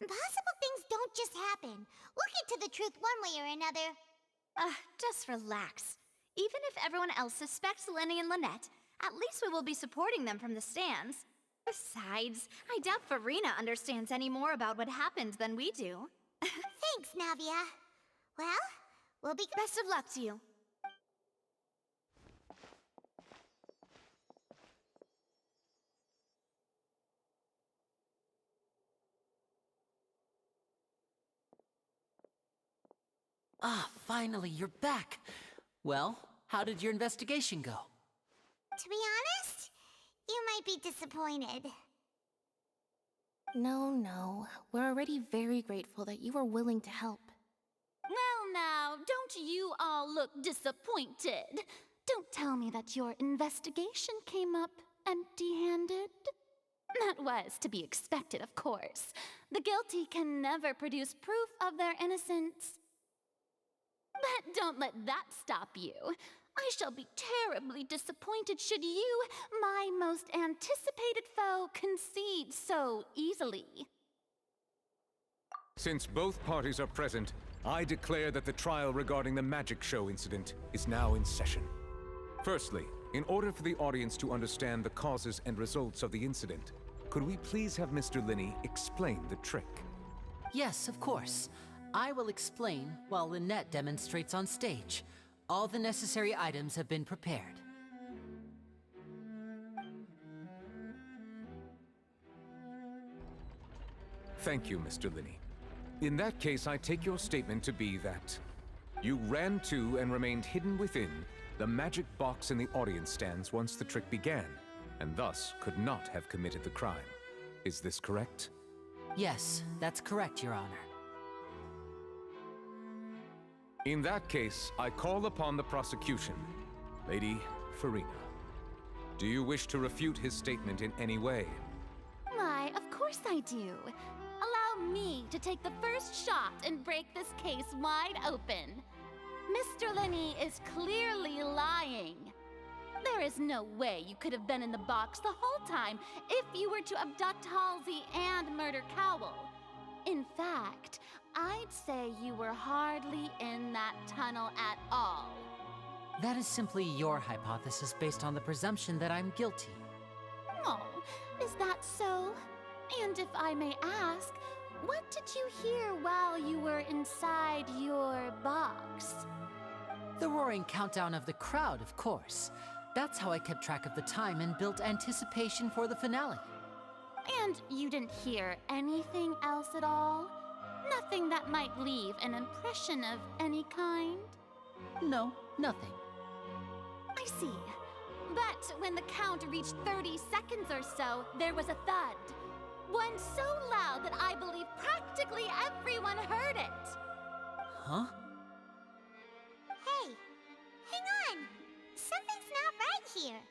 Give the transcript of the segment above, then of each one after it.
Impossible things don't just happen. We'll get to the truth one way or another. Just relax. Even if everyone else suspects Lenny and Lynette, at least we will be supporting them from the stands. Besides, I doubt Farina understands any more about what happened than we do. Thanks, Navia. Well, we'll be... Best of luck to you. Finally, you're back. Well, how did your investigation go? To be honest, you might be disappointed. No. We're already very grateful that you were willing to help. Well now, don't you all look disappointed. Don't tell me that your investigation came up empty-handed. That was to be expected, of course. The guilty can never produce proof of their innocence. But don't let that stop you. I shall be terribly disappointed should you, my most anticipated foe, concede so easily. Since both parties are present, I declare that the trial regarding the magic show incident is now in session. Firstly, in order for the audience to understand the causes and results of the incident, could we please have Mr. Linney explain the trick? Yes, of course. I will explain while Lynette demonstrates on stage. All the necessary items have been prepared. Thank you, Mr. Linney. In that case, I take your statement to be that you ran to and remained hidden within the magic box in the audience stands once the trick began, and thus could not have committed the crime. Is this correct? Yes, that's correct, Your Honor. In that case, I call upon the prosecution. Lady Farina, do you wish to refute his statement in any way? Why, of course I do. Allow me to take the first shot and break this case wide open. Mr. Linney is clearly lying. There is no way you could have been in the box the whole time if you were to abduct Halsey and murder Cowell. In fact, I'd say you were hardly in that tunnel at all. That is simply your hypothesis based on the presumption that I'm guilty. Oh, is that so? And if I may ask, what did you hear while you were inside your box? The roaring countdown of the crowd, of course. That's how I kept track of the time and built anticipation for the finale. And you didn't hear anything else at all? Nothing that might leave an impression of any kind? No, nothing. I see. But when the count reached 30 seconds or so, there was a thud. One so loud that I believe practically everyone heard it. Huh? Hey, hang on. Something's not right here.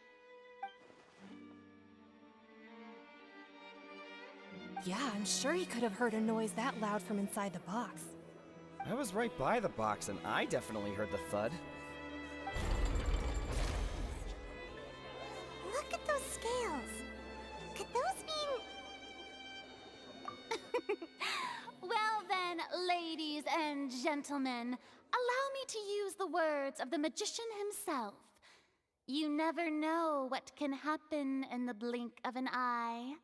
Yeah, I'm sure he could have heard a noise that loud from inside the box. I was right by the box and I definitely heard the thud. Look at those scales. Could those mean... Well then, ladies and gentlemen, allow me to use the words of the magician himself. You never know what can happen in the blink of an eye.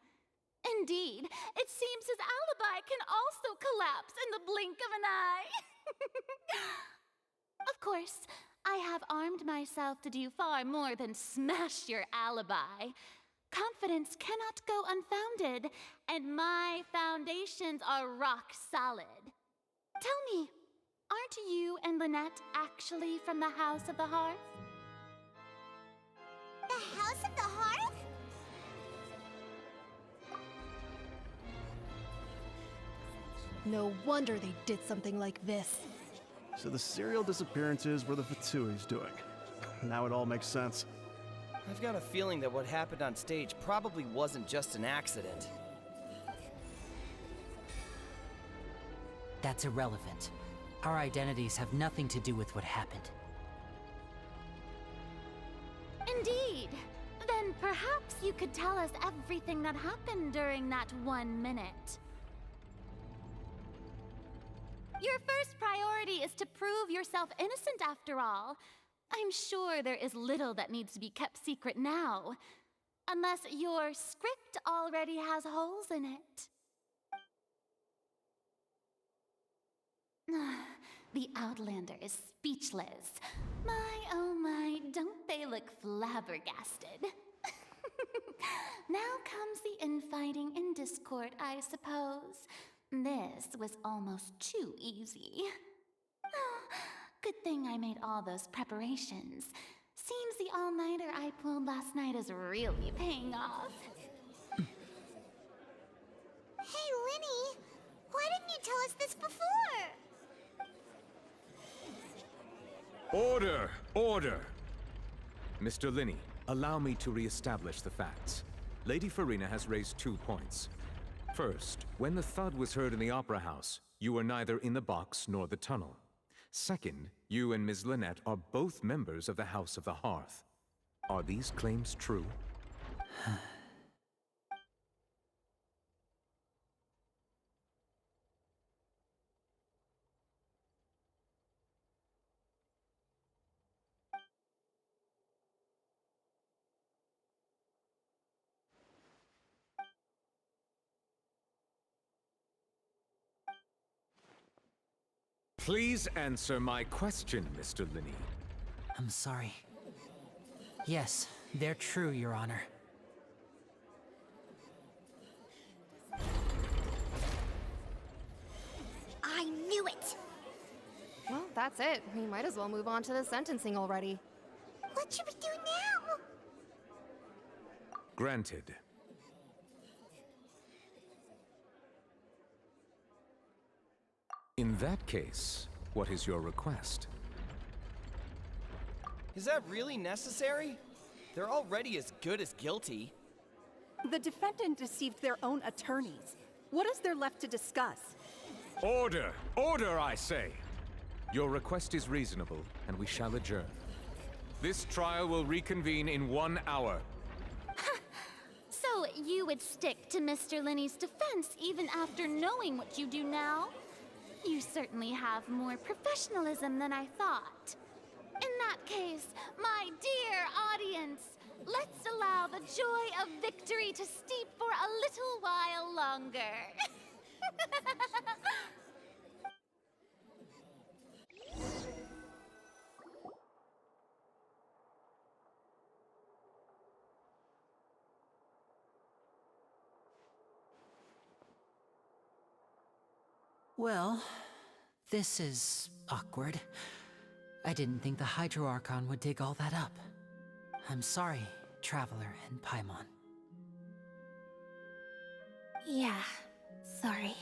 Indeed, it seems his alibi can also collapse in the blink of an eye. Of course, I have armed myself to do far more than smash your alibi. Confidence cannot go unfounded, and my foundations are rock solid. Tell me, aren't you and Lynette actually from the House of the Hearth? The House of the Hearth? No wonder they did something like this. So the serial disappearances were the Fatsui's doing. Now it all makes sense. I've got a feeling that what happened on stage probably wasn't just an accident. That's irrelevant. Our identities have nothing to do with what happened. Indeed. Then perhaps you could tell us everything that happened during that 1 minute. Your first priority is to prove yourself innocent after all. I'm sure there is little that needs to be kept secret now. Unless your script already has holes in it. The Outlander is speechless. My, oh my, don't they look flabbergasted? Now comes the infighting and discord, I suppose. This was almost too easy. Good thing I made all those preparations. Seems the all-nighter I pulled last night is really paying off. Hey, Linny, why didn't you tell us this before? Order! Order! Mr. Linney, allow me to re-establish the facts. Lady Farina has raised 2 points. First, when the thud was heard in the Opera House, you were neither in the box nor the tunnel. Second, you and Ms. Lynette are both members of the House of the Hearth. Are these claims true? Please answer my question, Mr. Linney. I'm sorry. Yes, they're true, Your Honor. I knew it! Well, that's it. We might as well move on to the sentencing already. What should we do now? Granted. In that case, what is your request? Is that really necessary? They're already as good as guilty. The defendant deceived their own attorneys. What is there left to discuss? Order! Order, I say! Your request is reasonable, and we shall adjourn. This trial will reconvene in 1 hour. So you would stick to Mr. Linney's defense even after knowing what you do now? You certainly have more professionalism than I thought. In that case, my dear audience, let's allow the joy of victory to steep for a little while longer. Well, this is awkward. I didn't think the Hydro Archon would dig all that up. I'm sorry, Traveler and Paimon. Yeah, sorry.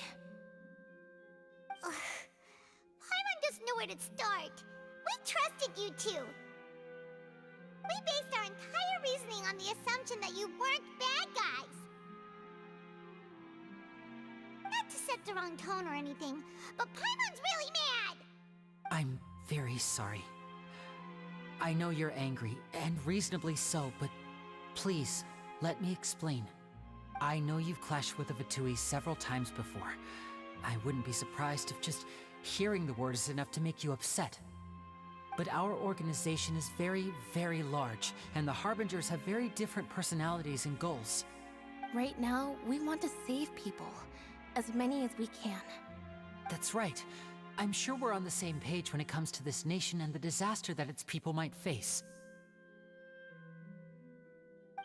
Paimon doesn't know where to start. We trusted you two. We based our entire reasoning on the assumption that you weren't bad guys. Not to set the wrong tone or anything, but Paimon's really mad! I'm very sorry. I know you're angry, and reasonably so, but please, let me explain. I know you've clashed with the Vitui several times before. I wouldn't be surprised if just hearing the word is enough to make you upset. But our organization is very, very large, and the Harbingers have very different personalities and goals. Right now, we want to save people. As many as we can. That's right. I'm sure we're on the same page when it comes to this nation and the disaster that its people might face.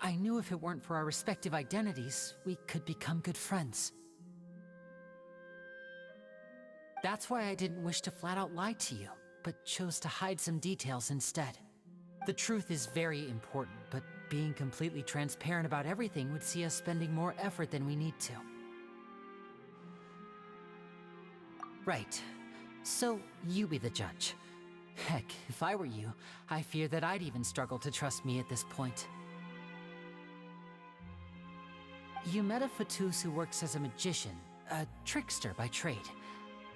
I knew if it weren't for our respective identities, we could become good friends. That's why I didn't wish to flat out lie to you, but chose to hide some details instead. The truth is very important, but being completely transparent about everything would see us spending more effort than we need to. Right. So, you be the judge. Heck, if I were you, I fear that I'd even struggle to trust me at this point. You met a Fatus who works as a magician, a trickster by trade.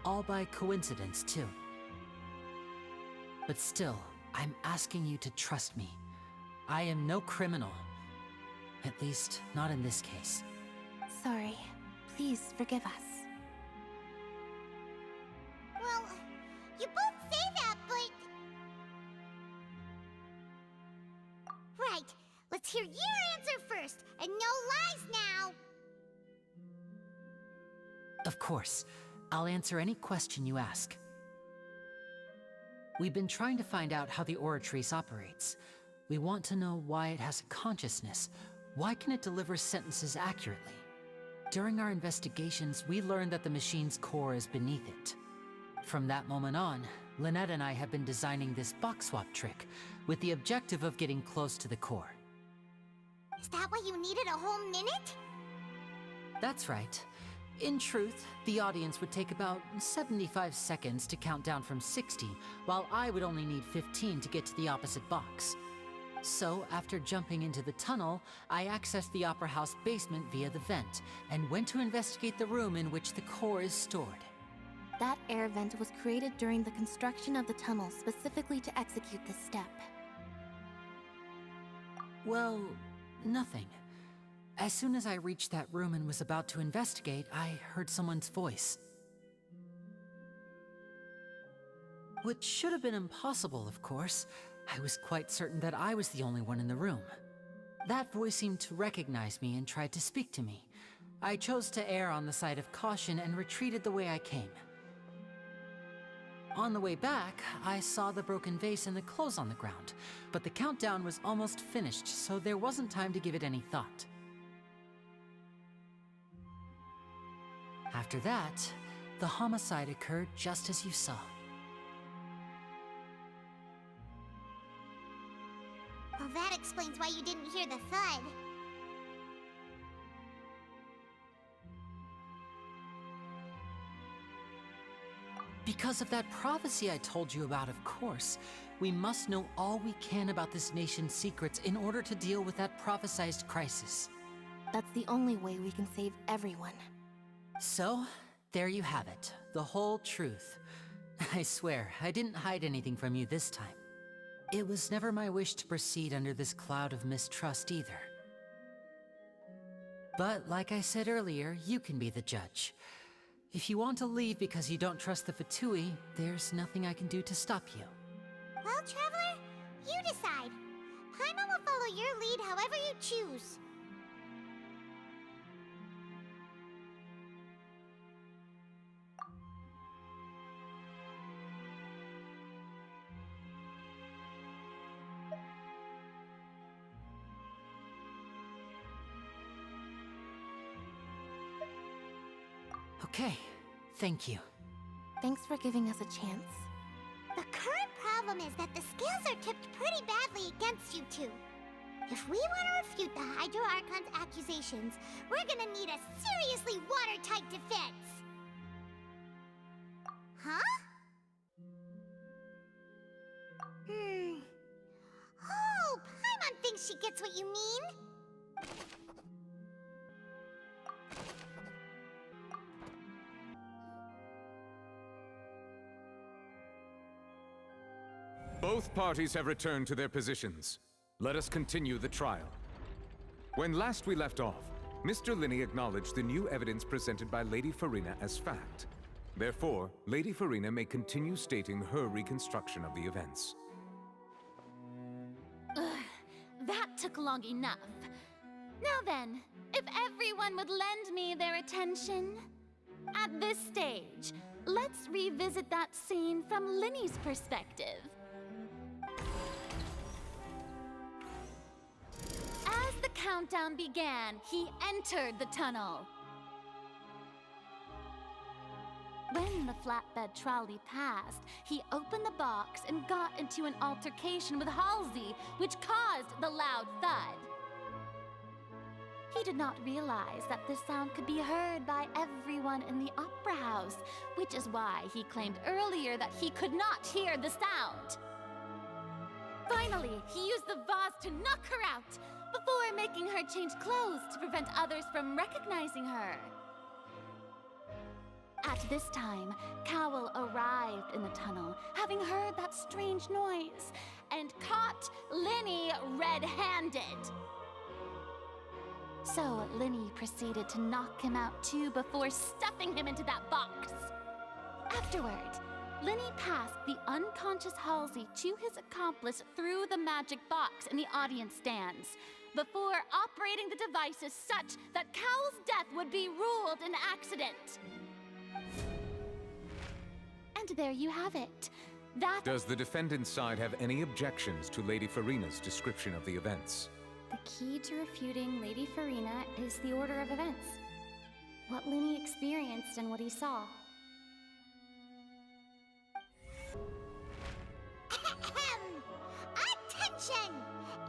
All by coincidence, too. But still, I'm asking you to trust me. I am no criminal. At least, not in this case. Sorry. Please forgive us. Well, Let's hear your answer first, and no lies now! Of course. I'll answer any question you ask. We've been trying to find out how the Oratrice operates. We want to know why it has a consciousness. Why can it deliver sentences accurately? During our investigations, we learned that the machine's core is beneath it. From that moment on, Lynette and I have been designing this box swap trick with the objective of getting close to the core. Is that why you needed a whole minute? That's right. In truth, the audience would take about 75 seconds to count down from 60, while I would only need 15 to get to the opposite box. So, after jumping into the tunnel, I accessed the Opera House basement via the vent, and went to investigate the room in which the core is stored. That air vent was created during the construction of the tunnel specifically to execute this step. Well, nothing. As soon as I reached that room and was about to investigate, I heard someone's voice. Which should have been impossible, of course. I was quite certain that I was the only one in the room. That voice seemed to recognize me and tried to speak to me. I chose to err on the side of caution and retreated the way I came. On the way back, I saw the broken vase and the clothes on the ground, but the countdown was almost finished, so there wasn't time to give it any thought. After that, the homicide occurred just as you saw. Well, that explains why you didn't hear the thud. Because of that prophecy I told you about, of course. We must know all we can about this nation's secrets in order to deal with that prophesized crisis. That's the only way we can save everyone. So, there you have it. The whole truth. I swear, I didn't hide anything from you this time. It was never my wish to proceed under this cloud of mistrust either. But like I said earlier, you can be the judge. If you want to leave because you don't trust the Fatui, there's nothing I can do to stop you. Well, Traveler, you decide. Paimon will follow your lead however you choose. Okay, thank you. Thanks for giving us a chance. The current problem is that the scales are tipped pretty badly against you two. If we want to refute the Hydro Archon's accusations, we're gonna need a seriously watertight defense. Huh? Oh, Paimon thinks she gets what you mean. Both parties have returned to their positions. Let us continue the trial. When last we left off, Mr. Linney acknowledged the new evidence presented by Lady Farina as fact. Therefore, Lady Farina may continue stating her reconstruction of the events. That took long enough. Now then, if everyone would lend me their attention. At this stage, let's revisit that scene from Linney's perspective. As the countdown began, he entered the tunnel. When the flatbed trolley passed, he opened the box and got into an altercation with Halsey, which caused the loud thud. He did not realize that this sound could be heard by everyone in the opera house, which is why he claimed earlier that he could not hear the sound. Finally, he used the vase to knock her out, before making her change clothes to prevent others from recognizing her. At this time, Cowell arrived in the tunnel, having heard that strange noise, and caught Linney red-handed. So Linney proceeded to knock him out too before stuffing him into that box. Afterward, Linney passed the unconscious Halsey to his accomplice through the magic box in the audience stands, before operating the devices such that Cowl's death would be ruled an accident. And there you have it. Does the defendant's side have any objections to Lady Farina's description of the events? The key to refuting Lady Farina is the order of events. What Linny experienced and what he saw. Attention!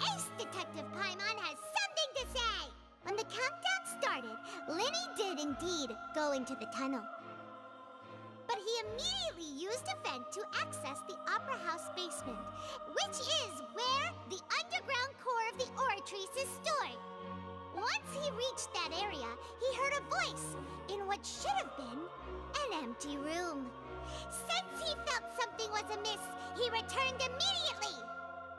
Ace Detective Paimon has something to say! When the countdown started, Linny did indeed go into the tunnel. But he immediately used a vent to access the Opera House basement, which is where the underground core of the Oratrice is stored. Once he reached that area, he heard a voice in what should have been an empty room. Since he felt something was amiss, he returned immediately.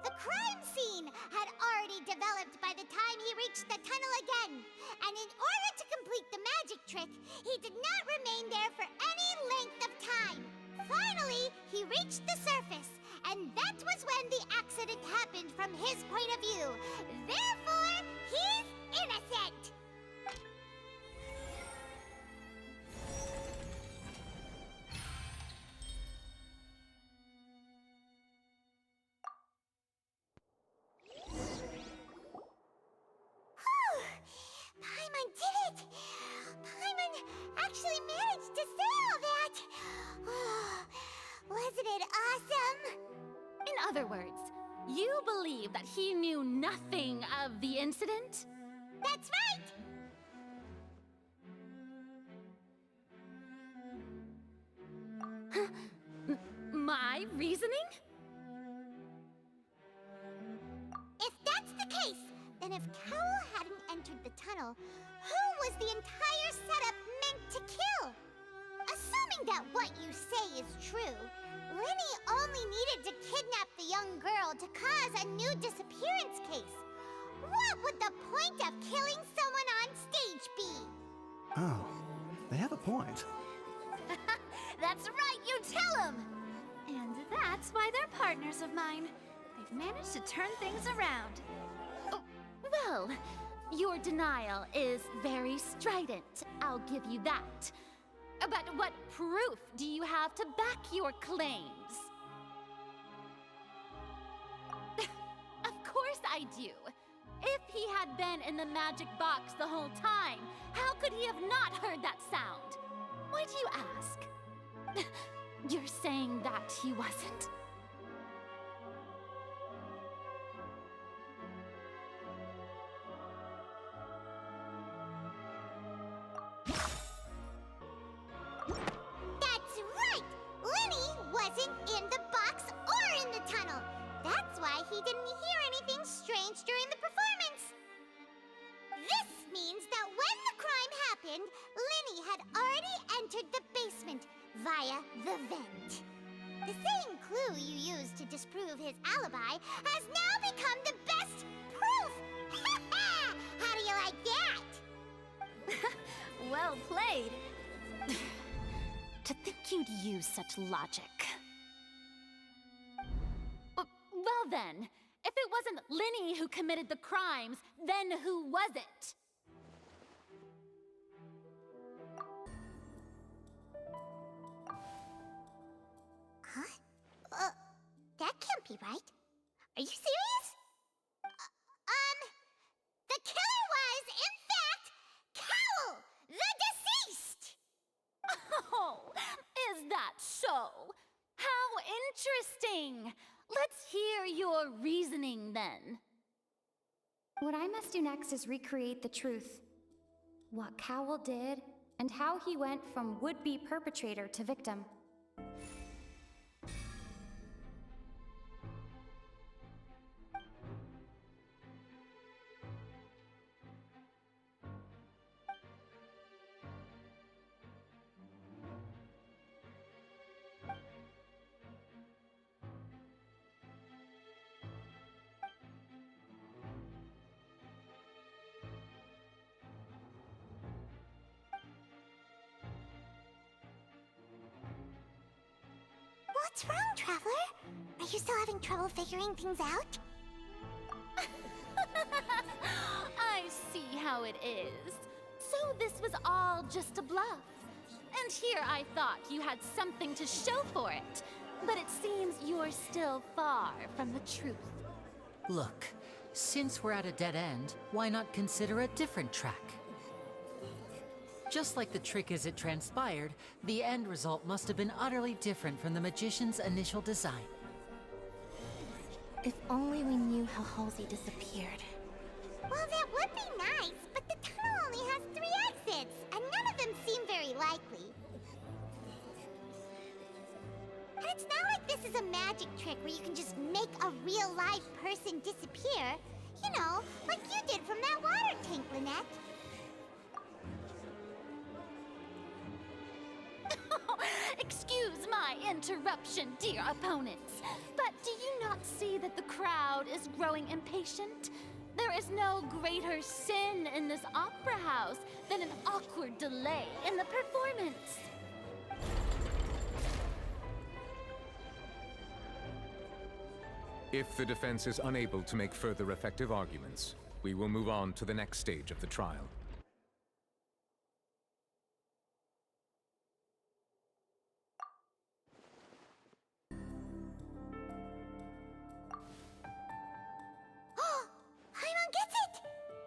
The crime scene had already developed by the time he reached the tunnel again, and in order to complete the magic trick, he did not remain there for any length of time. Finally, he reached the surface, and that was when the accident happened from his point of view. Therefore, he's innocent! Paimon did it! Paimon actually managed to say all that! Wasn't it awesome? In other words, you believe that he knew nothing of the incident? That's right! My reasoning? If that's the case, then if Cowell hadn't entered the tunnel, who was the entire setup meant to kill? Assuming that what you say is true, Linny only needed to kidnap the young girl to cause a new disappearance case. What would the point of killing someone on stage be? Oh, they have a point. That's right, you tell him! And that's why they're partners of mine. They've managed to turn things around. Oh, well, your denial is very strident, I'll give you that. But what proof do you have to back your claims? Of course I do. If he had been in the magic box the whole time, how could he have not heard that sound? Why do you ask? You're saying that he wasn't? That's right! Linny wasn't in the box or in the tunnel. That's why he didn't hear anything strange during the performance. This means that when the crime happened, Linny had already entered the basement via the vent. The same clue you used to disprove his alibi has now become the best proof! How do you like that? Well played. To think you'd use such logic. Well then, if it wasn't Linny who committed the crimes, then who was it? Huh? That can't be right. Are you serious? The killer was, in fact, Cowell, the deceased! Oh, is that so? How interesting! Let's hear your reasoning then. What I must do next is recreate the truth. What Cowell did, and how he went from would-be perpetrator to victim. What's wrong, Traveler? Are you still having trouble figuring things out? I see how it is. So this was all just a bluff. And here I thought you had something to show for it. But it seems you're still far from the truth. Look, since we're at a dead end, why not consider a different track? Just like the trick as it transpired, the end result must have been utterly different from the magician's initial design. If only we knew how Halsey disappeared. Well, that would be nice, but the tunnel only has 3 exits, and none of them seem very likely. And it's not like this is a magic trick where you can just make a real live person disappear. You know, like you did from that water tank, Lynette. Excuse my interruption, dear opponents, but do you not see that the crowd is growing impatient? There is no greater sin in this opera house than an awkward delay in the performance. If the defense is unable to make further effective arguments, we will move on to the next stage of the trial. Paimon gets it!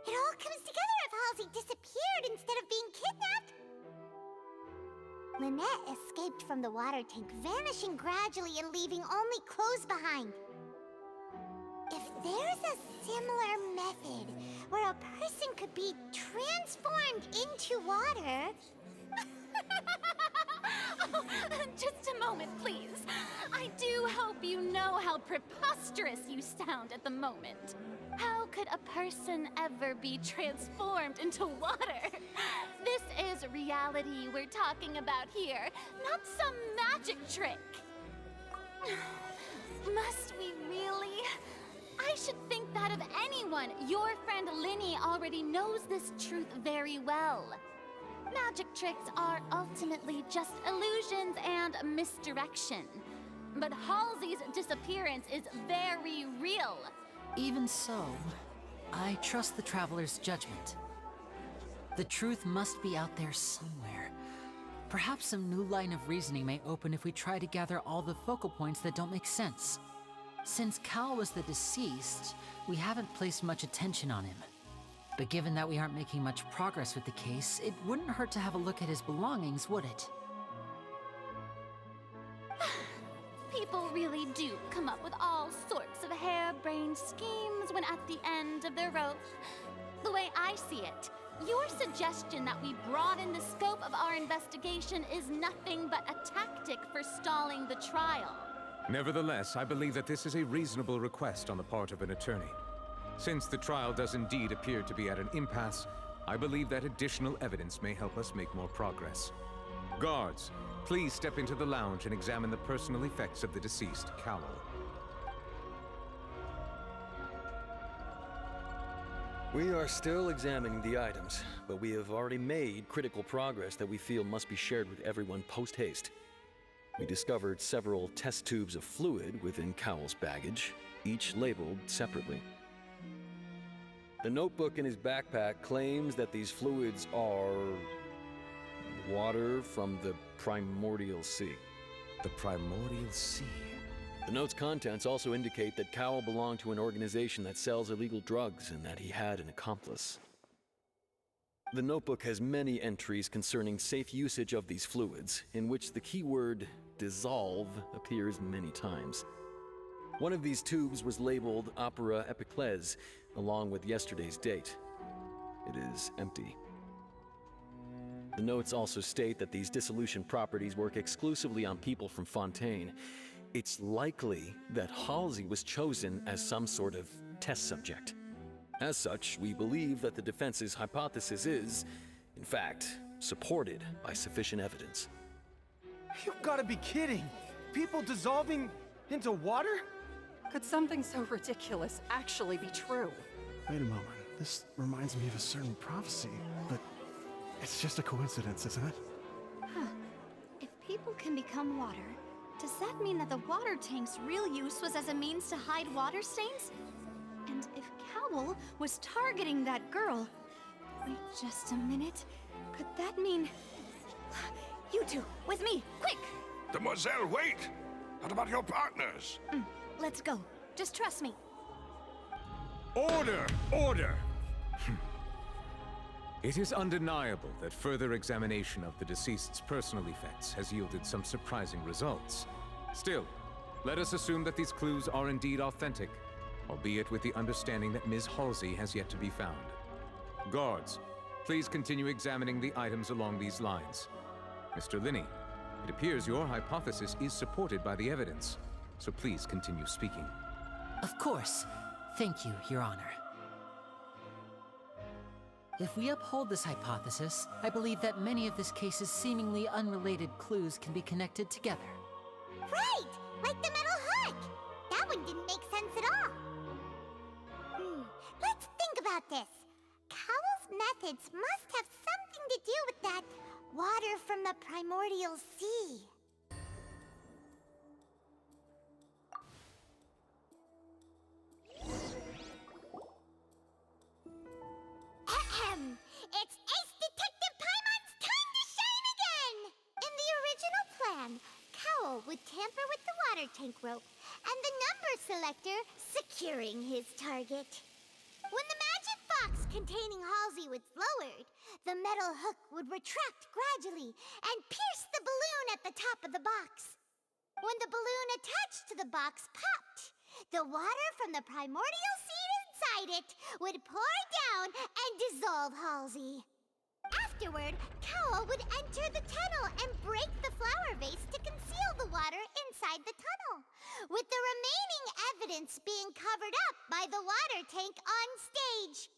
It all comes together if Halsey disappeared instead of being kidnapped. Lynette escaped from the water tank, vanishing gradually and leaving only clothes behind. If there's a similar method where a person could be transformed into water... Oh, just a moment, please. I do hope you know how preposterous you sound at the moment. How could a person ever be transformed into water? This is reality we're talking about here, not some magic trick. Must we really? I should think that of anyone. Your friend Linny already knows this truth very well. Magic tricks are ultimately just illusions and misdirection. But Halsey's disappearance is very real. Even so, I trust the traveler's judgment. The truth must be out there somewhere. Perhaps some new line of reasoning may open if we try to gather all the focal points that don't make sense. Since Cal was the deceased, we haven't placed much attention on him. But given that we aren't making much progress with the case, it wouldn't hurt to have a look at his belongings, would it? People really do come up with all sorts of harebrained schemes when at the end of their rope. The way I see it, your suggestion that we broaden the scope of our investigation is nothing but a tactic for stalling the trial. Nevertheless, I believe that this is a reasonable request on the part of an attorney. Since the trial does indeed appear to be at an impasse, I believe that additional evidence may help us make more progress. Guards, please step into the lounge and examine the personal effects of the deceased, Cowell. We are still examining the items, but we have already made critical progress that we feel must be shared with everyone post-haste. We discovered several test tubes of fluid within Cowell's baggage, each labeled separately. The notebook in his backpack claims that these fluids are water from the primordial sea. The primordial sea? The note's contents also indicate that Cowell belonged to an organization that sells illegal drugs and that he had an accomplice. The notebook has many entries concerning safe usage of these fluids, in which the keyword dissolve appears many times. One of these tubes was labeled Opera Epiclese, along with yesterday's date. It is empty. The notes also state that these dissolution properties work exclusively on people from Fontaine. It's likely that Halsey was chosen as some sort of test subject. As such, we believe that the defense's hypothesis is, in fact, supported by sufficient evidence. You've got to be kidding! People dissolving into water? Could something so ridiculous actually be true? Wait a moment. This reminds me of a certain prophecy, but it's just a coincidence, isn't it? Huh. If people can become water, does that mean that the water tank's real use was as a means to hide water stains? And if Cowl was targeting that girl. Wait just a minute. Could that mean... You two, with me, quick! Demoiselle, wait! What about your partners? Let's go. Just trust me. Order! Order! It is undeniable that further examination of the deceased's personal effects has yielded some surprising results. Still, let us assume that these clues are indeed authentic, albeit with the understanding that Ms. Halsey has yet to be found. Guards, please continue examining the items along these lines. Mr. Linney, it appears your hypothesis is supported by the evidence, so please continue speaking. Of course. Thank you, Your Honor. If we uphold this hypothesis, I believe that many of this case's seemingly unrelated clues can be connected together. Right! Like the metal hook! That one didn't make sense at all. Let's think about this. Cowell's methods must have something to do with that water from the primordial sea. It's Ace Detective Paimon's time to shine again! In the original plan, Cowell would tamper with the water tank rope and the number selector securing his target. When the magic box containing Halsey was lowered, the metal hook would retract gradually and pierce the balloon at the top of the box. When the balloon attached to the box popped, the water from the primordial seed inside it would pour down and dissolve Halsey. Afterward, Cowell would enter the tunnel and break the flower vase to conceal the water inside the tunnel, with the remaining evidence being covered up by the water tank on stage.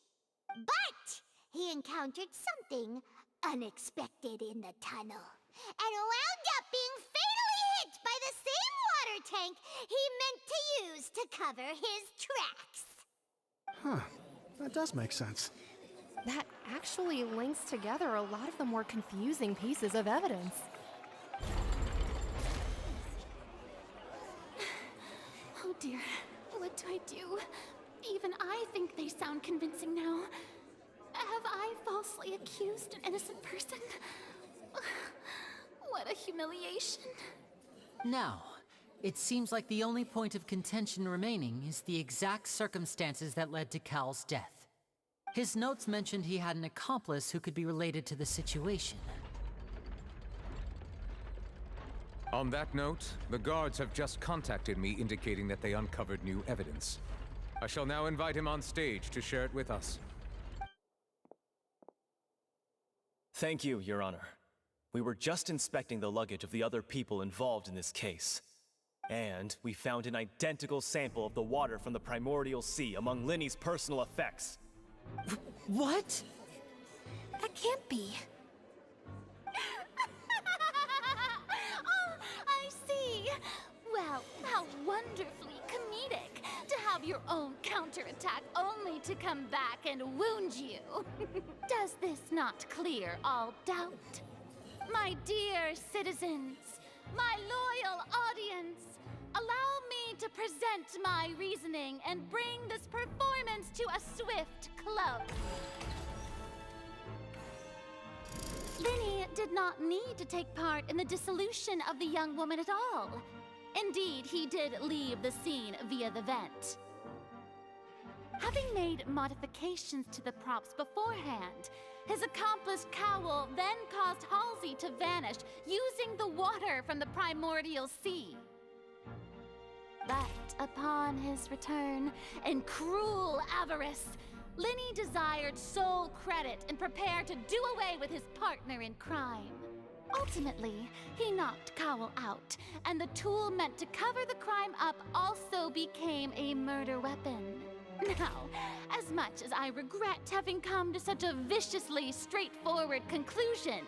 But he encountered something unexpected in the tunnel and wound up being fatally hit by the same water tank he meant to use to cover his tracks. Huh. That does make sense. That actually links together a lot of the more confusing pieces of evidence. Oh dear, what do I do? Even I think they sound convincing now. Have I falsely accused an innocent person? What a humiliation. Now, it seems like the only point of contention remaining is the exact circumstances that led to Cal's death. His notes mentioned he had an accomplice who could be related to the situation. On that note, the guards have just contacted me indicating that they uncovered new evidence. I shall now invite him on stage to share it with us. Thank you, Your Honor. We were just inspecting the luggage of the other people involved in this case. And we found an identical sample of the water from the primordial sea among Linney's personal effects. What? That can't be. Oh, I see. Well, how wonderfully comedic to have your own counterattack only to come back and wound you. Does this not clear all doubt? My dear citizens, my loyal audience, allow me to present my reasoning and bring this performance to a swift close. Linney did not need to take part in the dissolution of the young woman at all. Indeed, he did leave the scene via the vent. Having made modifications to the props beforehand, his accomplice Cowell then caused Halsey to vanish using the water from the primordial sea. But upon his return, in cruel avarice, Linney desired sole credit and prepared to do away with his partner in crime. Ultimately, he knocked Cowell out, and the tool meant to cover the crime up also became a murder weapon. Now, as much as I regret having come to such a viciously straightforward conclusion,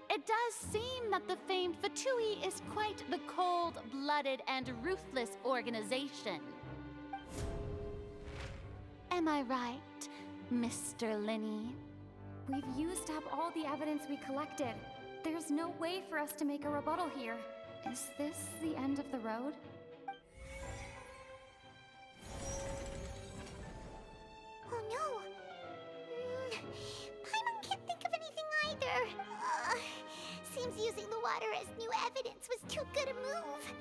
it does seem that the famed Fatui is quite the cold-blooded and ruthless organization. Am I right, Mr. Linney? We've used up all the evidence we collected. There's no way for us to make a rebuttal here. Is this the end of the road? using the water as new evidence was too good a move.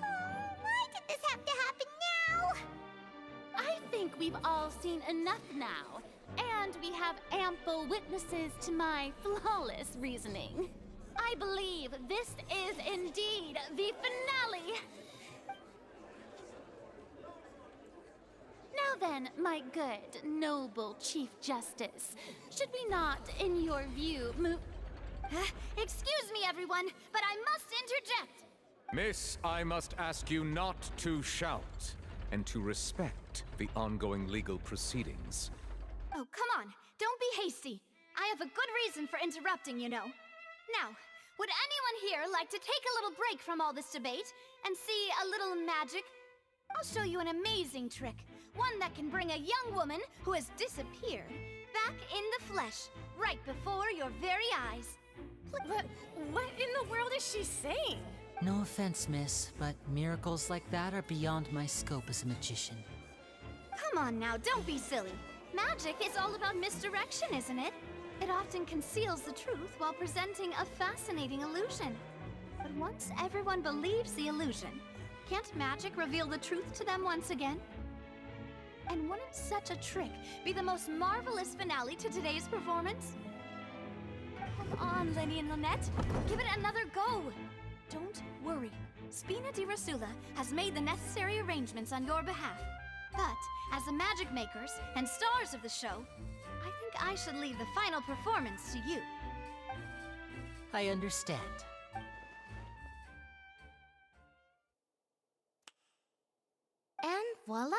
Why did this have to happen now? I think we've all seen enough now, and we have ample witnesses to my flawless reasoning. I believe this is indeed the finale. Now then, my good, noble Chief Justice, should we not, in your view, move... Excuse me, everyone, but I must interject. Miss, I must ask you not to shout, and to respect the ongoing legal proceedings. Oh, come on. Don't be hasty. I have a good reason for interrupting, you know. Now, would anyone here like to take a little break from all this debate and see a little magic? I'll show you an amazing trick. One that can bring a young woman who has disappeared back in the flesh, right before your very eyes. What in the world is she saying? No offense, miss, but miracles like that are beyond my scope as a magician. Come on now, don't be silly. Magic is all about misdirection, isn't it? It often conceals the truth while presenting a fascinating illusion. But once everyone believes the illusion, can't magic reveal the truth to them once again? And wouldn't such a trick be the most marvelous finale to today's performance? Come on, Lenny and Lynette. Give it another go. Don't worry. Spina di Rosula has made the necessary arrangements on your behalf. But, as the magic makers and stars of the show, I think I should leave the final performance to you. I understand. And voila!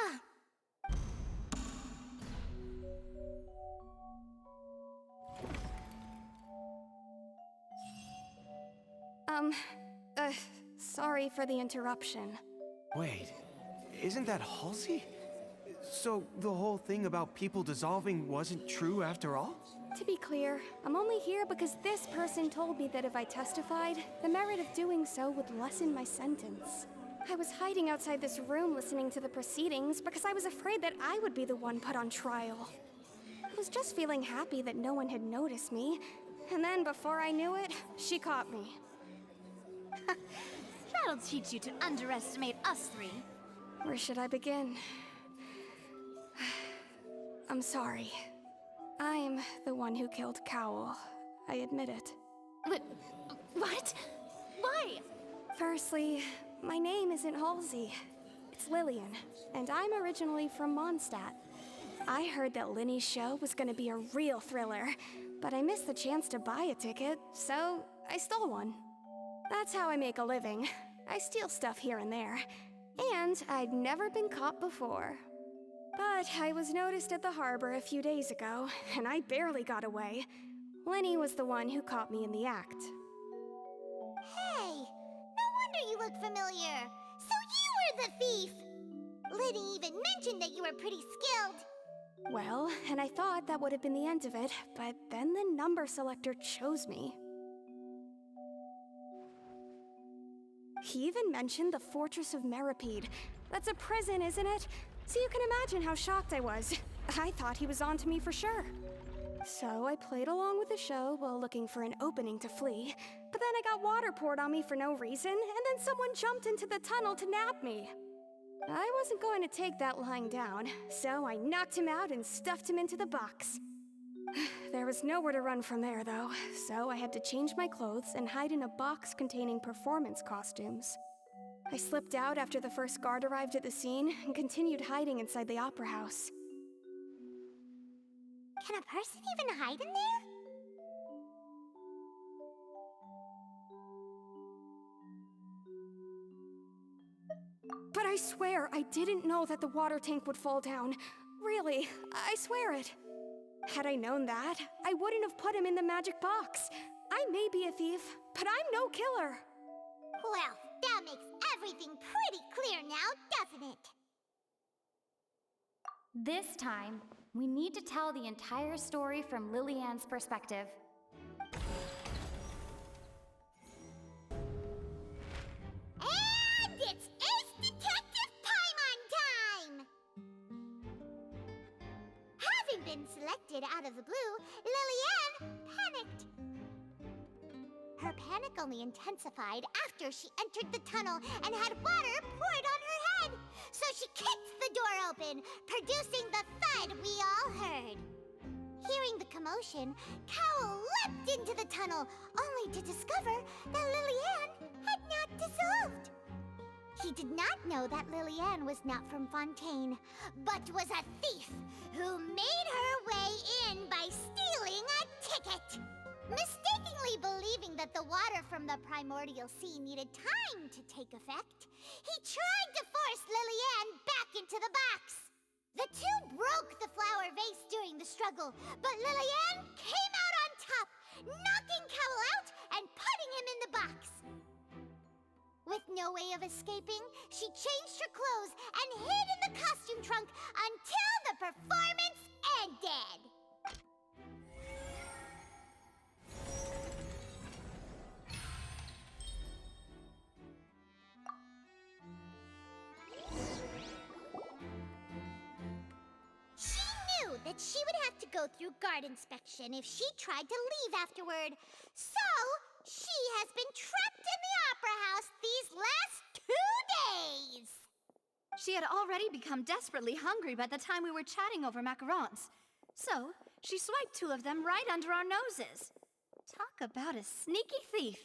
Sorry for the interruption. Wait, isn't that Halsey? So the whole thing about people dissolving wasn't true after all? To be clear, I'm only here because this person told me that if I testified, the merit of doing so would lessen my sentence. I was hiding outside this room listening to the proceedings because I was afraid that I would be the one put on trial. I was just feeling happy that no one had noticed me, and then before I knew it, she caught me. That'll teach you to underestimate us three. Where should I begin? I'm sorry. I'm the one who killed Cowell. I admit it. What? Why? Firstly, my name isn't Halsey. It's Lillian, and I'm originally from Mondstadt. I heard that Linny's show was gonna be a real thriller, but I missed the chance to buy a ticket, so I stole one. That's how I make a living. I steal stuff here and there. And I'd never been caught before. But I was noticed at the harbor a few days ago, and I barely got away. Lenny was the one who caught me in the act. Hey, no wonder you look familiar. So you were the thief! Liddy even mentioned that you were pretty skilled. Well, and I thought that would have been the end of it, but then the number selector chose me. He even mentioned the Fortress of Meripede. That's a prison, isn't it? So you can imagine how shocked I was. I thought he was onto me for sure. So I played along with the show while looking for an opening to flee, but then I got water poured on me for no reason, and then someone jumped into the tunnel to nab me. I wasn't going to take that lying down, so I knocked him out and stuffed him into the box. There was nowhere to run from there, though, so I had to change my clothes and hide in a box containing performance costumes. I slipped out after the first guard arrived at the scene and continued hiding inside the opera house. Can a person even hide in there? But I swear I didn't know that the water tank would fall down. Really, I swear it. Had I known that, I wouldn't have put him in the magic box. I may be a thief, but I'm no killer. Well, that makes everything pretty clear now, doesn't it? This time, we need to tell the entire story from Lillian's perspective. And it's Ace Detective time on time! Having been selected out of the blue, Lillian panicked. Her panic only intensified after she entered the tunnel and had water poured on her head. So she kicked the door open, producing the thud we all heard. Hearing the commotion, Cowell leapt into the tunnel, only to discover that Lily-Ann had not dissolved. He did not know that Lily-Ann was not from Fontaine, but was a thief who made her way in by stealing a ticket. Mistakenly believing that the water from the primordial sea needed time to take effect, he tried to force Lily-Ann back into the box. The two broke the flower vase during the struggle, but Lily-Ann came out on top, knocking Cowell out and putting him in the box. With no way of escaping, she changed her clothes and hid in the costume trunk until the performance ended. She knew that she would have to go through guard inspection if she tried to leave afterward. So, she has been trapped in the Opera House these last 2 days. She had already become desperately hungry by the time we were chatting over macarons. So, she swiped 2 of them right under our noses. Talk about a sneaky thief.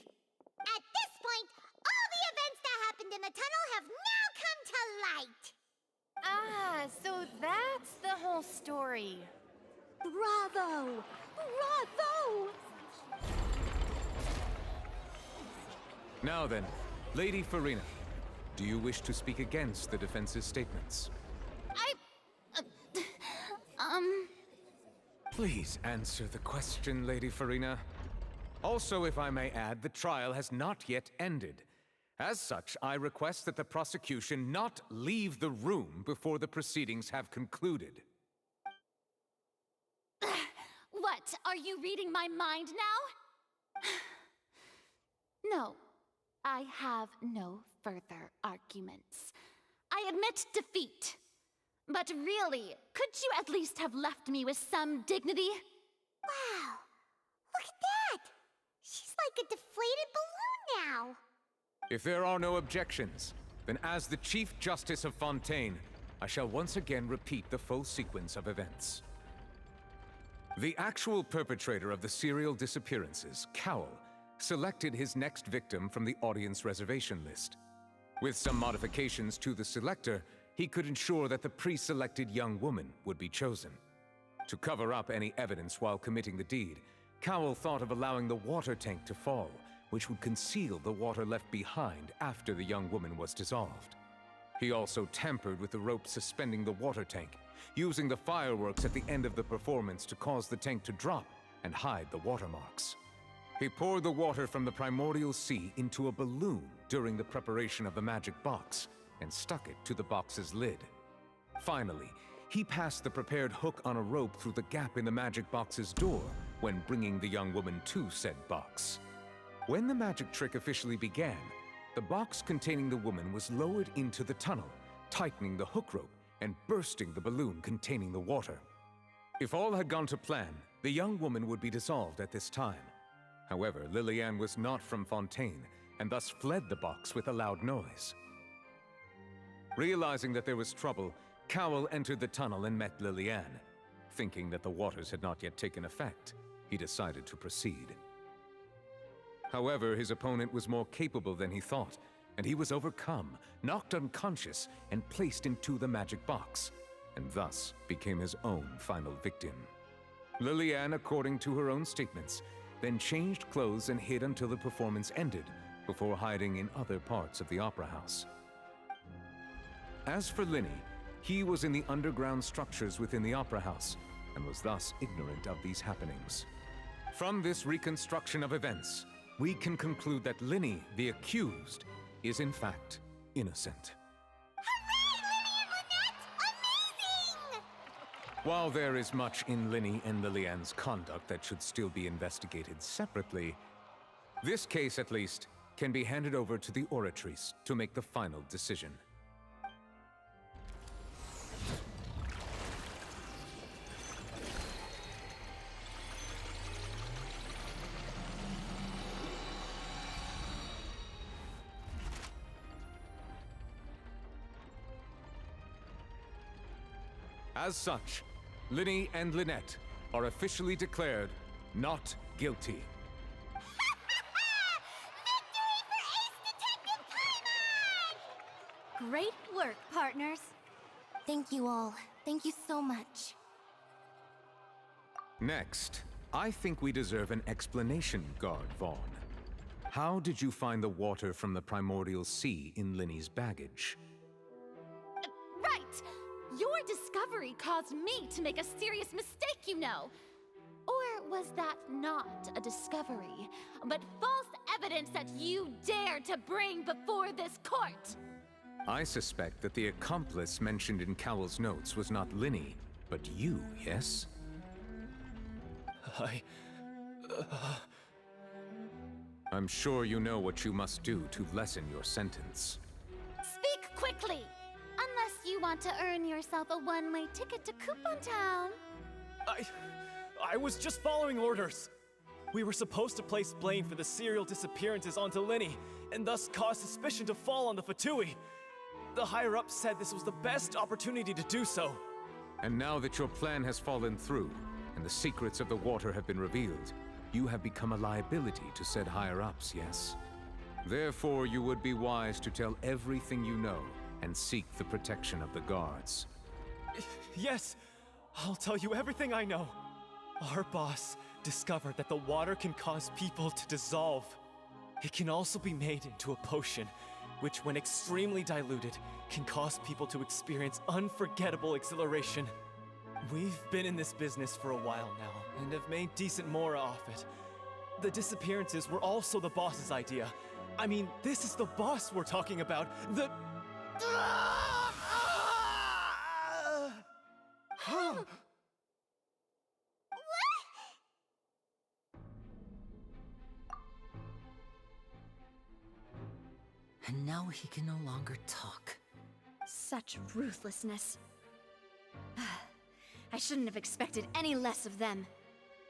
At this point, all the events that happened in the tunnel have now come to light. Ah, so that's the whole story. Bravo! Bravo! Now then, Lady Farina, do you wish to speak against the defense's statements? Please answer the question, Lady Farina. Also, if I may add, the trial has not yet ended. As such, I request that the prosecution not leave the room before the proceedings have concluded. What? Are you reading my mind now? No, I have no further arguments. I admit defeat. But really, could you at least have left me with some dignity? Wow, look at that! She's like a deflated balloon now. If there are no objections, then as the Chief Justice of Fontaine, I shall once again repeat the full sequence of events. The actual perpetrator of the serial disappearances, Cowell, selected his next victim from the audience reservation list. With some modifications to the selector, he could ensure that the pre-selected young woman would be chosen. To cover up any evidence while committing the deed, Cowell thought of allowing the water tank to fall, which would conceal the water left behind after the young woman was dissolved. He also tampered with the rope suspending the water tank, using the fireworks at the end of the performance to cause the tank to drop and hide the watermarks. He poured the water from the primordial sea into a balloon during the preparation of the magic box and stuck it to the box's lid. Finally, he passed the prepared hook on a rope through the gap in the magic box's door when bringing the young woman to said box. When the magic trick officially began, the box containing the woman was lowered into the tunnel, tightening the hook rope and bursting the balloon containing the water. If all had gone to plan, the young woman would be dissolved at this time. However, Lily-Ann was not from Fontaine and thus fled the box with a loud noise. Realizing that there was trouble, Cowell entered the tunnel and met Lily-Ann. Thinking that the waters had not yet taken effect, he decided to proceed. However, his opponent was more capable than he thought, and he was overcome, knocked unconscious, and placed into the magic box, and thus became his own final victim. Lily-Ann, according to her own statements, then changed clothes and hid until the performance ended, before hiding in other parts of the opera house. As for Linny, he was in the underground structures within the opera house, and was thus ignorant of these happenings. From this reconstruction of events, we can conclude that Linny, the accused, is in fact innocent. Hooray, Linny and Lynette! Amazing! While there is much in Linny and Lily-Ann's conduct that should still be investigated separately, this case, at least, can be handed over to the Oratrice to make the final decision. As such, Linny and Lynette are officially declared not guilty. Victory for Ace Detective Paimon! Great work, partners. Thank you all. Thank you so much. Next, I think we deserve an explanation, Guard Vaughn. How did you find the water from the primordial sea in Linny's baggage? Right! Your discovery caused me to make a serious mistake, you know. Or was that not a discovery, but false evidence that you dared to bring before this court? I suspect that the accomplice mentioned in Cowell's notes was not Linny, but you, yes? I'm sure you know what you must do to lessen your sentence. Speak quickly! Unless you want to earn yourself a one-way ticket to Coupon Town. I was just following orders. We were supposed to place blame for the serial disappearances onto Linny, and thus cause suspicion to fall on the Fatui. The higher-ups said this was the best opportunity to do so. And now that your plan has fallen through, and the secrets of the water have been revealed, you have become a liability to said higher-ups, yes? Therefore, you would be wise to tell everything you know, and seek the protection of the guards. Yes, I'll tell you everything I know. Our boss discovered that the water can cause people to dissolve. It can also be made into a potion, which when extremely diluted, can cause people to experience unforgettable exhilaration. We've been in this business for a while now, and have made decent more off it. The disappearances were also the boss's idea. I mean, this is the boss we're talking about. The... And now he can no longer talk. Such ruthlessness. I shouldn't have expected any less of them.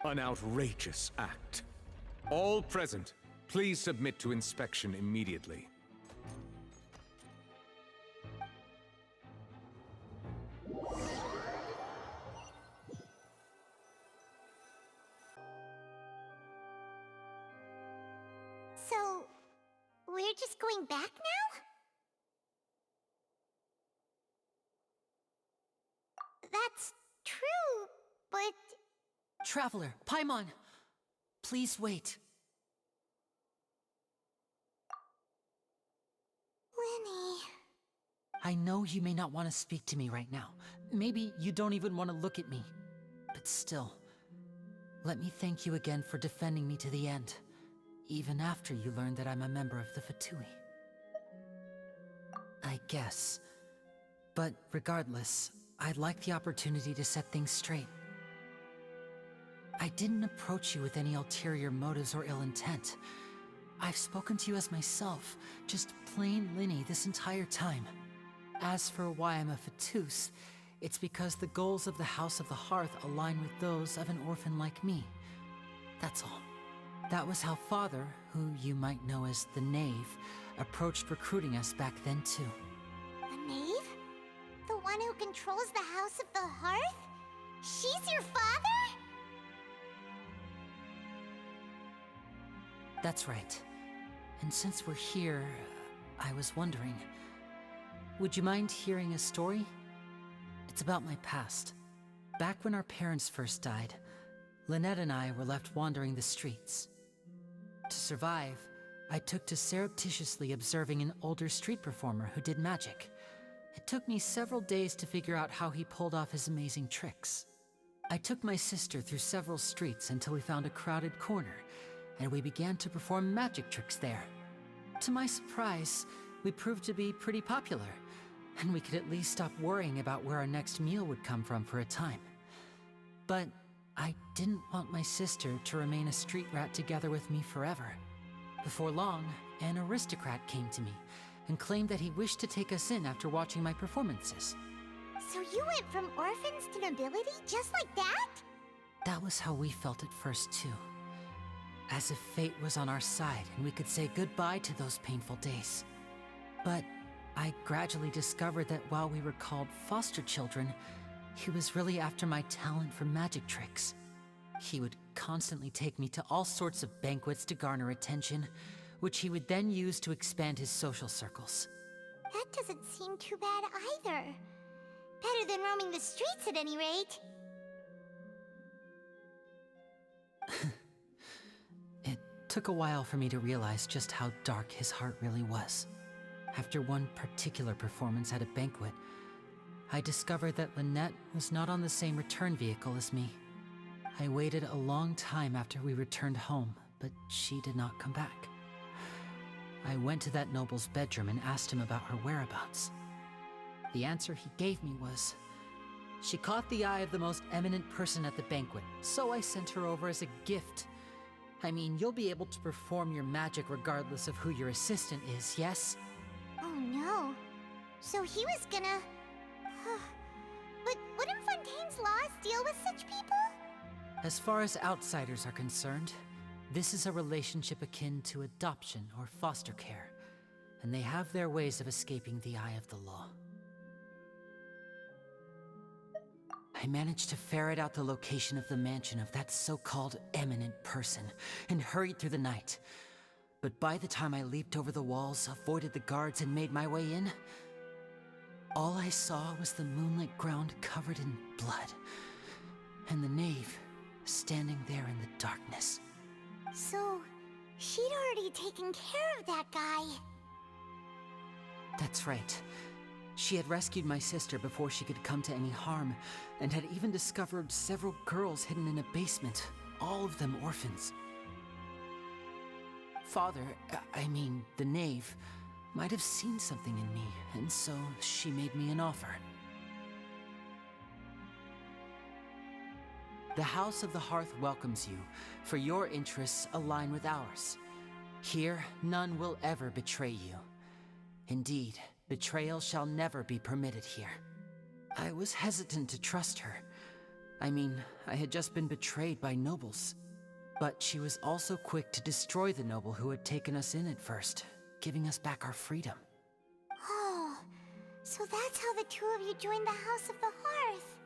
An outrageous act. All present, please submit to inspection immediately. So, we're just going back now? That's true, but... Traveler, Paimon! Please wait. Linny... I know you may not want to speak to me right now. Maybe you don't even want to look at me. But still, let me thank you again for defending me to the end, even after you learned that I'm a member of the Fatui. I guess. But regardless, I'd like the opportunity to set things straight. I didn't approach you with any ulterior motives or ill intent. I've spoken to you as myself, just plain Linny this entire time. As for why I'm a Fatus, it's because the goals of the House of the Hearth align with those of an orphan like me. That's all. That was how Father, who you might know as the Knave, approached recruiting us back then too. The Knave? The one who controls the House of the Hearth? She's your father? That's right. And since we're here, I was wondering, would you mind hearing a story? It's about my past. Back when our parents first died, Lynette and I were left wandering the streets. To survive, I took to surreptitiously observing an older street performer who did magic. It took me several days to figure out how he pulled off his amazing tricks. I took my sister through several streets until we found a crowded corner, and we began to perform magic tricks there. To my surprise, we proved to be pretty popular, and we could at least stop worrying about where our next meal would come from for a time. But I didn't want my sister to remain a street rat together with me forever. Before long, an aristocrat came to me and claimed that he wished to take us in after watching my performances. So you went from orphans to nobility just like that? That was how we felt at first too. As if fate was on our side and we could say goodbye to those painful days. But I gradually discovered that while we were called foster children, He was really after my talent for magic tricks. He would constantly take me to all sorts of banquets to garner attention, which he would then use to expand his social circles. That doesn't seem too bad either. Better than roaming the streets at any rate. It took a while for me to realize just how dark his heart really was. After one particular performance at a banquet, I discovered that Lynette was not on the same return vehicle as me. I waited a long time after we returned home, but she did not come back. I went to that noble's bedroom and asked him about her whereabouts. The answer he gave me was, she caught the eye of the most eminent person at the banquet, so I sent her over as a gift. I mean, you'll be able to perform your magic regardless of who your assistant is, yes? Oh no. So he was gonna... But wouldn't Fontaine's laws deal with such people? As far as outsiders are concerned, this is a relationship akin to adoption or foster care, and they have their ways of escaping the eye of the law. I managed to ferret out the location of the mansion of that so-called eminent person and hurried through the night. But by the time I leaped over the walls, avoided the guards, and made my way in, all I saw was the moonlit ground covered in blood, and the knave standing there in the darkness. So, she'd already taken care of that guy. That's right. She had rescued my sister before she could come to any harm, and had even discovered several girls hidden in a basement, all of them orphans. Father, I mean, the knave, might have seen something in me, and so she made me an offer. The House of the Hearth welcomes you, for your interests align with ours. Here, none will ever betray you. Indeed, betrayal shall never be permitted here. I was hesitant to trust her. I mean, I had just been betrayed by nobles. But she was also quick to destroy the noble who had taken us in at first, giving us back our freedom. Oh, so that's how the two of you joined the House of the Hearth.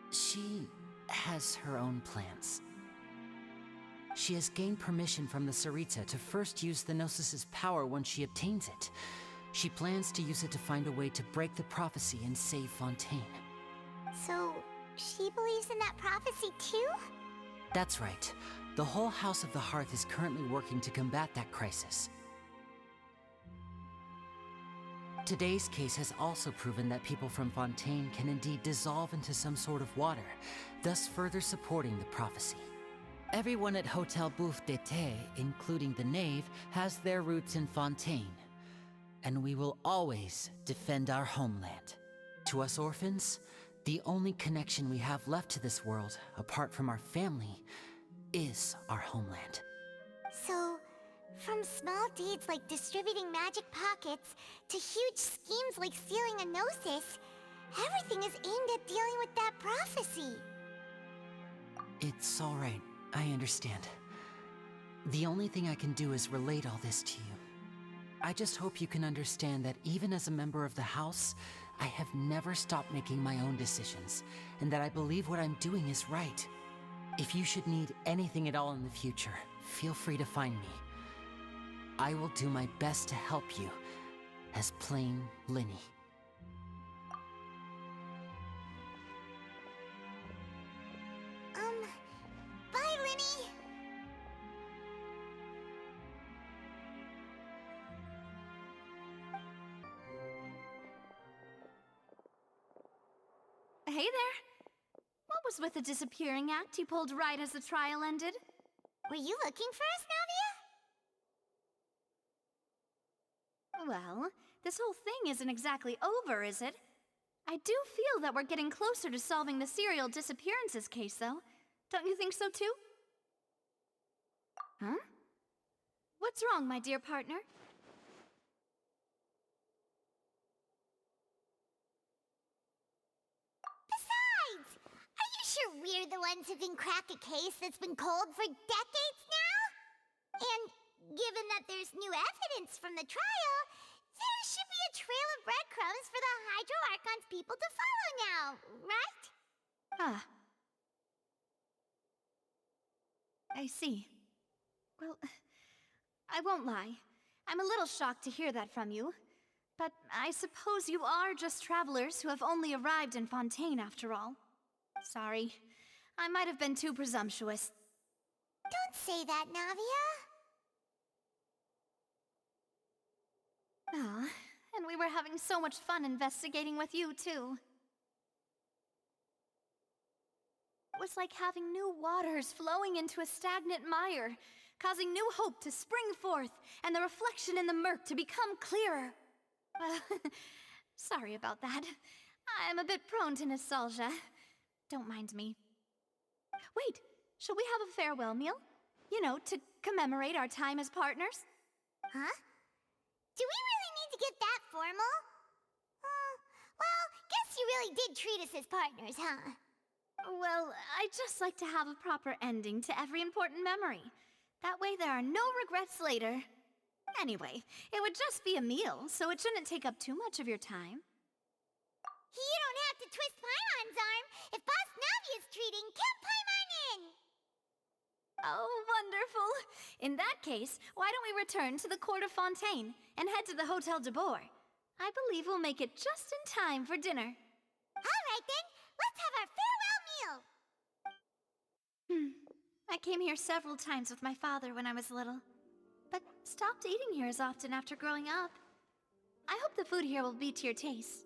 She has her own plans. She has gained permission from the Tsaritsa to first use the Gnosis' power once she obtains it. She plans to use it to find a way to break the prophecy and save Fontaine. So, she believes in that prophecy too? That's right. The whole House of the Hearth is currently working to combat that crisis. Today's case has also proven that people from Fontaine can indeed dissolve into some sort of water, thus further supporting the prophecy. Everyone at Hotel Bouffe d'été, including the knave, has their roots in Fontaine. And we will always defend our homeland. To us orphans, the only connection we have left to this world, apart from our family, is our homeland. So, from small deeds like distributing magic pockets to huge schemes like stealing a Gnosis, everything is aimed at dealing with that prophecy. It's all right. I understand. The only thing I can do is relate all this to you. I just hope you can understand that even as a member of the House, I have never stopped making my own decisions, and that I believe what I'm doing is right. If you should need anything at all in the future, feel free to find me. I will do my best to help you, as plain Linny. Bye, Linny! Hey there. What was with the disappearing act you pulled right as the trial ended? Were you looking for us, Navia? Well, this whole thing isn't exactly over, is it? I do feel that we're getting closer to solving the serial disappearances case, though. Don't you think so, too? Huh? What's wrong, my dear partner? Besides, are you sure we're the ones who can crack a case that's been cold for decades now? And given that there's new evidence from the trial, there should be a trail of breadcrumbs for the people to follow now, right? Ah. I see. Well, I won't lie. I'm a little shocked to hear that from you. But I suppose you are just travelers who have only arrived in Fontaine after all. Sorry. I might have been too presumptuous. Don't say that, Navia. Ah, and we were having so much fun investigating with you, too. It was like having new waters flowing into a stagnant mire, causing new hope to spring forth, and the reflection in the murk to become clearer. Well, sorry about that. I'm a bit prone to nostalgia. Don't mind me. Wait, shall we have a farewell meal? You know, to commemorate our time as partners? Huh? Do we really need to get that formal? Well, guess you really did treat us as partners, huh? Well, I'd just like to have a proper ending to every important memory. That way there are no regrets later. Anyway, it would just be a meal, so it shouldn't take up too much of your time. You don't have to twist Paimon's arm. If Boss Navia's treating, count Paimon in! Oh, wonderful. In that case, why don't we return to the Court of Fontaine and head to the Hotel de Boer? I believe we'll make it just in time for dinner. All right then, let's have our farewell meal! I came here several times with my father when I was little, but stopped eating here as often after growing up. I hope the food here will be to your taste.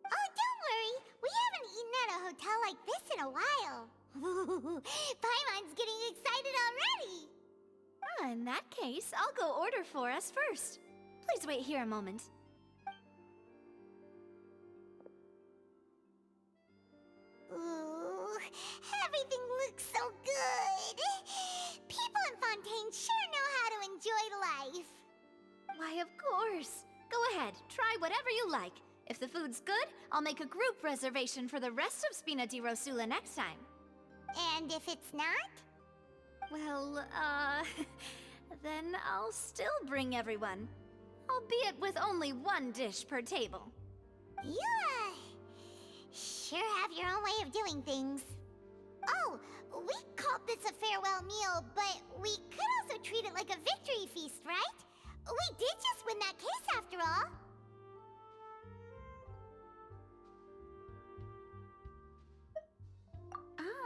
Oh, don't worry. We haven't eaten at a hotel like this in a while. Paimon's getting excited already. In that case, I'll go order for us first. Please wait here a moment. Ooh, everything looks so good. People in Fontaine sure know how to enjoy life. Why, of course. Go ahead, try whatever you like. If the food's good, I'll make a group reservation for the rest of Spina di Rosula next time. And if it's not? Well, then I'll still bring everyone. Albeit with only one dish per table. You, sure have your own way of doing things. Oh, we called this a farewell meal, but we could also treat it like a victory feast, right? We did just win that case after all.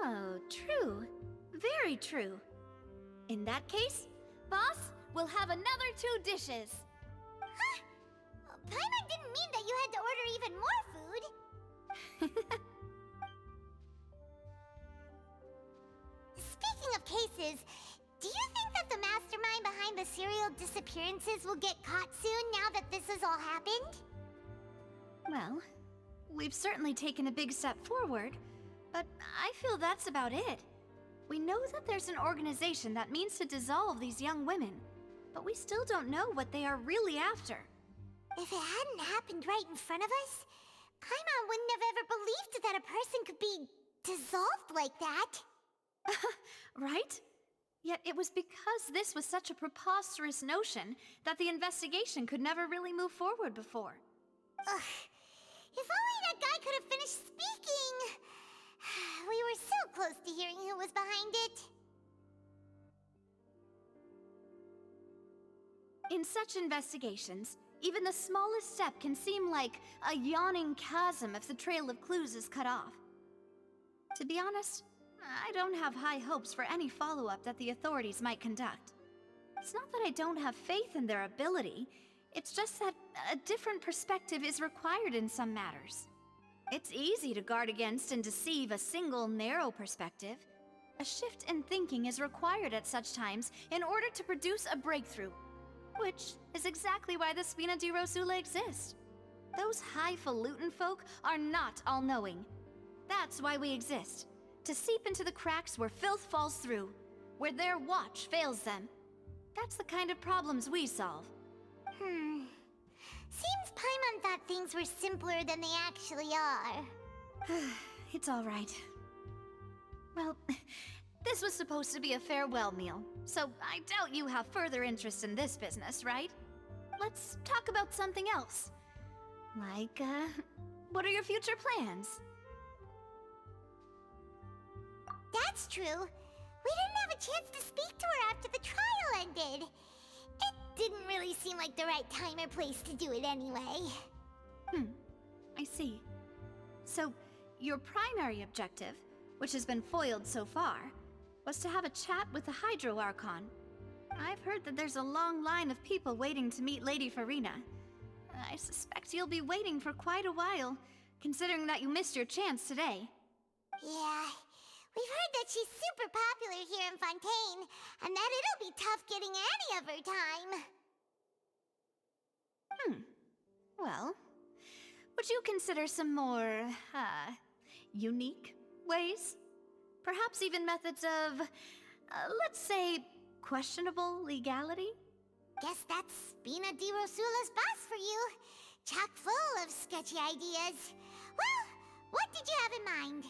Oh, true. Very true. In that case, boss, we'll have another 2 dishes. Huh? Paimon didn't mean that you had to order even more food. Speaking of cases, do you think that the mastermind behind the serial disappearances will get caught soon now that this has all happened? Well, we've certainly taken a big step forward, but I feel that's about it. We know that there's an organization that means to dissolve these young women, but we still don't know what they are really after. If it hadn't happened right in front of us, Paimon wouldn't have ever believed that a person could be dissolved like that. Right? Yet it was because this was such a preposterous notion that the investigation could never really move forward before. Ugh. If only that guy could have finished speaking! We were so close to hearing who was behind it. In such investigations, even the smallest step can seem like a yawning chasm if the trail of clues is cut off. To be honest, I don't have high hopes for any follow-up that the authorities might conduct. It's not that I don't have faith in their ability, it's just that a different perspective is required in some matters. It's easy to guard against and deceive a single narrow perspective. A shift in thinking is required at such times in order to produce a breakthrough, which is exactly why the Spina di Rosula exist. Those highfalutin folk are not all-knowing. That's why we exist. To seep into the cracks where filth falls through, where their watch fails them. That's the kind of problems we solve. Seems Paimon thought things were simpler than they actually are. It's all right. Well, this was supposed to be a farewell meal, so I doubt you have further interest in this business, right? Let's talk about something else. Like, What are your future plans? That's true. We didn't have a chance to speak to her after the trial ended. It didn't really seem like the right time or place to do it anyway. I see. So, your primary objective, which has been foiled so far, was to have a chat with the Hydro Archon. I've heard that there's a long line of people waiting to meet Lady Farina. I suspect you'll be waiting for quite a while, considering that you missed your chance today. Yeah, we've heard that she's super popular here in Fontaine, and that it'll be tough getting any of her time. Well, would you consider some more, unique ways? Perhaps even methods of, let's say, questionable legality? Guess that's Spina di Rosula's boss for you. Chock full of sketchy ideas. Well, what did you have in mind?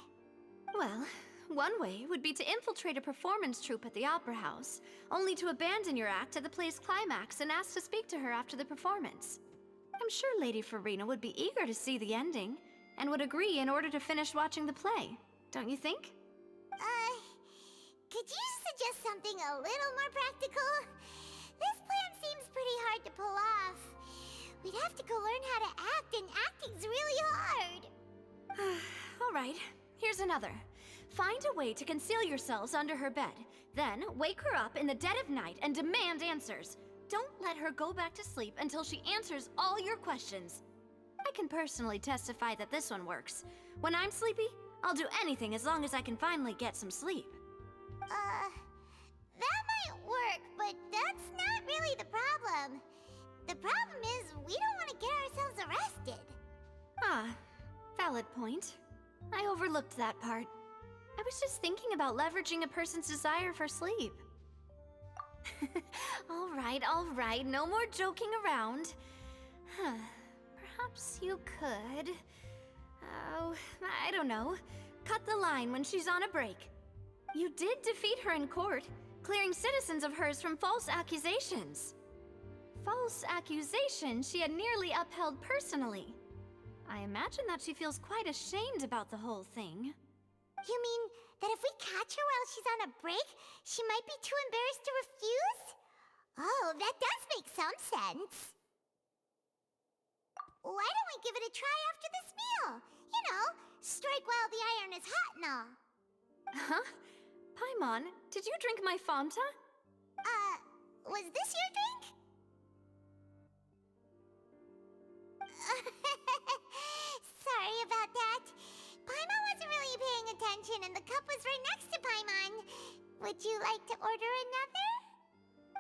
Well, one way would be to infiltrate a performance troupe at the Opera House, only to abandon your act at the play's climax and ask to speak to her after the performance. I'm sure Lady Farina would be eager to see the ending, and would agree in order to finish watching the play. Don't you think? Could you suggest something a little more practical? This plan seems pretty hard to pull off. We'd have to go learn how to act, and acting's really hard. All right, here's another. Find a way to conceal yourselves under her bed. Then, wake her up in the dead of night and demand answers. Don't let her go back to sleep until she answers all your questions. I can personally testify that this one works. When I'm sleepy, I'll do anything as long as I can finally get some sleep. That might work, but that's not really the problem. The problem is we don't want to get ourselves arrested. Valid point. I overlooked that part. I was just thinking about leveraging a person's desire for sleep. All right, no more joking around. Perhaps you could... Oh, I don't know. Cut the line when she's on a break. You did defeat her in court, clearing citizens of hers from false accusations. False accusations she had nearly upheld personally. I imagine that she feels quite ashamed about the whole thing. You mean that if we catch her while she's on a break, she might be too embarrassed to refuse? Oh, that does make some sense. Why don't we give it a try after this meal? You know, strike while the iron is hot and all. Huh? Paimon, did you drink my Fanta? Was this your drink? Sorry about that. Paimon wasn't really paying attention and the cup was right next to Paimon. Would you like to order another?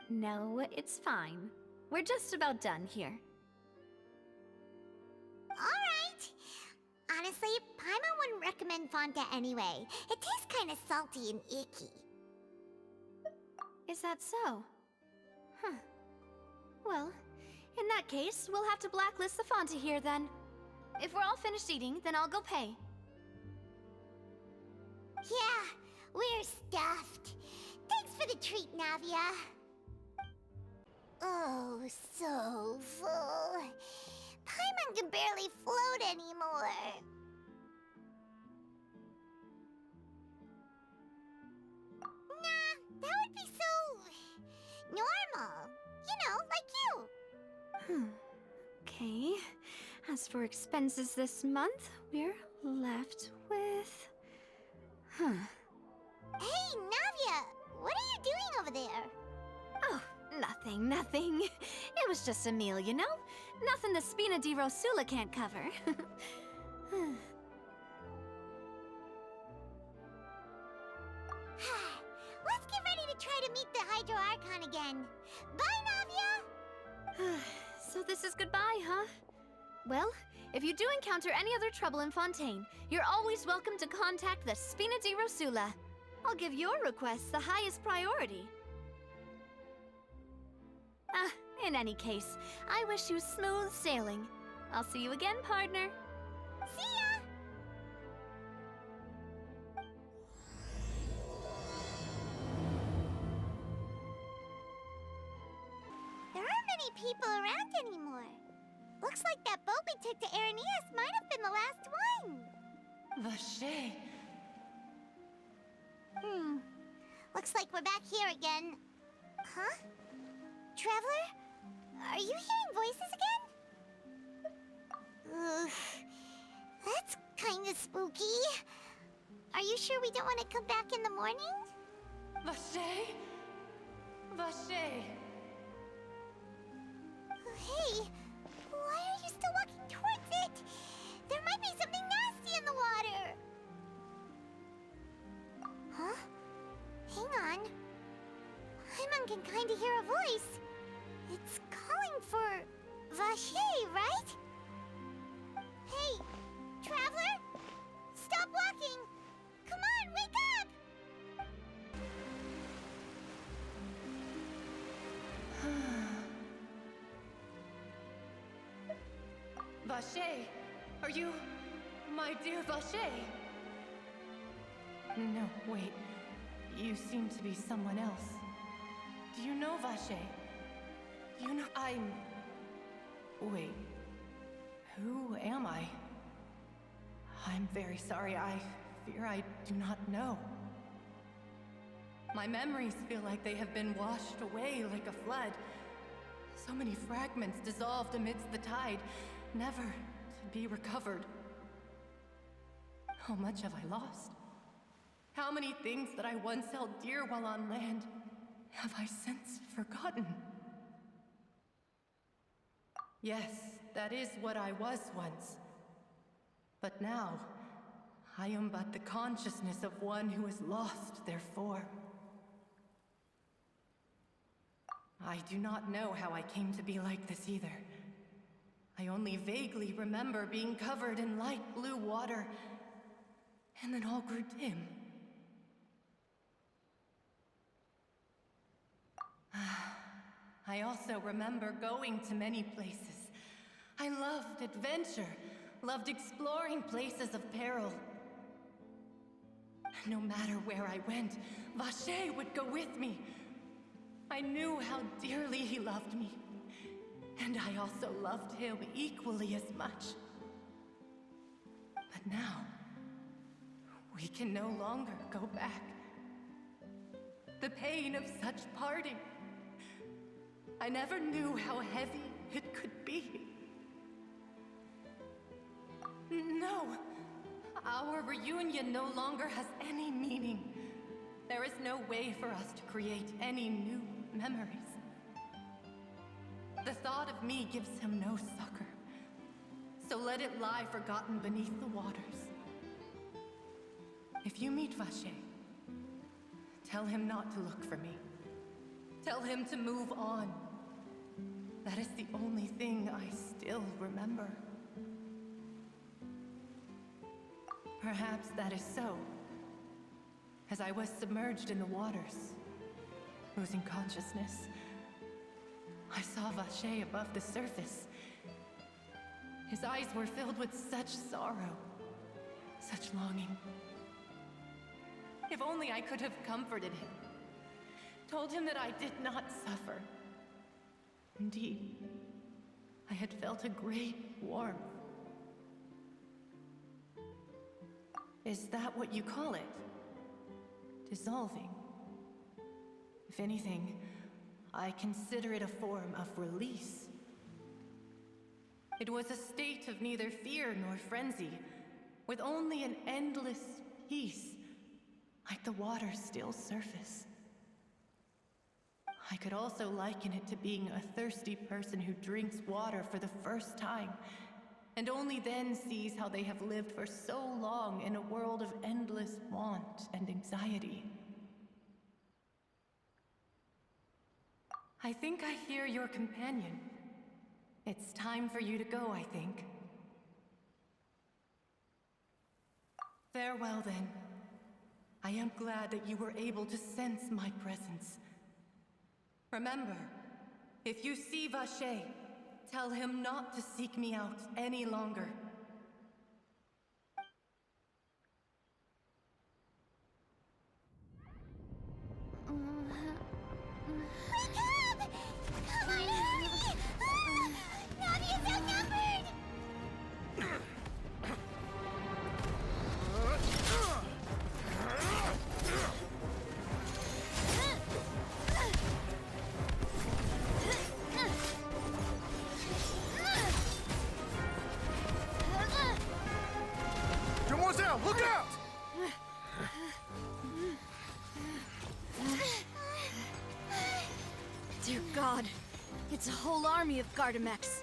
No, it's fine. We're just about done here. Alright. Honestly, Paimon wouldn't recommend Fanta anyway. It tastes kind of salty and icky. Is that so? Huh. Well, in that case, we'll have to blacklist the Fanta here then. If we're all finished eating, then I'll go pay. Yeah, we're stuffed. Thanks for the treat, Navia. Oh, so full. Paimon can barely float anymore. Nah, that would be so... normal. You know, like you. Okay. As for expenses this month, we're left with... Hey, Navia! What are you doing over there? Oh, nothing. It was just a meal, you know? Nothing the Spina di Rosula can't cover. Let's get ready to try to meet the Hydro Archon again. Bye, Navia! So this is goodbye, huh? Well, if you do encounter any other trouble in Fontaine, you're always welcome to contact the Spina di Rosula. I'll give your requests the highest priority. In any case, I wish you smooth sailing. I'll see you again, partner. See ya! There aren't many people around anymore. Looks like that boat we took to Araneas might have been the last one. Vache. Looks like we're back here again. Huh? Traveler? Are you hearing voices again? Ugh. That's kinda spooky. Are you sure we don't want to come back in the morning? Vache? Vache. Hey, why are you still walking towards it? There might be something nasty in the water. Huh? Hang on. Paimon can kinda hear a voice. It's calling for Vache, right? Hey, Traveler! Stop walking! Come on, wake up! Vache, are you my dear Vache? No, wait. You seem to be someone else. Do you know Vache? You know Wait. Who am I? I'm very sorry. I fear I do not know. My memories feel like they have been washed away like a flood. So many fragments dissolved amidst the tide, never to be recovered. How much have I lost? How many things that I once held dear while on land have I since forgotten? Yes, that is what I was once. But now, I am but the consciousness of one who has lost their form. I do not know how I came to be like this either. I only vaguely remember being covered in light blue water, and then all grew dim. I also remember going to many places. I loved adventure, loved exploring places of peril. No matter where I went, Vache would go with me. I knew how dearly he loved me, and I also loved him equally as much. But now, we can no longer go back. The pain of such parting, I never knew how heavy it could be. No, our reunion no longer has any meaning. There is no way for us to create any new memories. The thought of me gives him no succor, so let it lie forgotten beneath the waters. If you meet Vache, tell him not to look for me. Tell him to move on. That is the only thing I still remember. Perhaps that is so. As I was submerged in the waters, losing consciousness, I saw Vache above the surface. His eyes were filled with such sorrow, such longing. If only I could have comforted him, told him that I did not suffer. Indeed, I had felt a great warmth. Is that what you call it? Dissolving? If anything, I consider it a form of release. It was a state of neither fear nor frenzy, with only an endless peace, like the water's still surface. I could also liken it to being a thirsty person who drinks water for the first time, and only then sees how they have lived for so long in a world of endless want and anxiety. I think I hear your companion. It's time for you to go, I think. Farewell, then. I am glad that you were able to sense my presence. Remember, if you see Vache, tell him not to seek me out any longer. Wake up! Come on, hurry! Navi is outnumbered! now! Look out! Dear God, it's a whole army of Gardamex.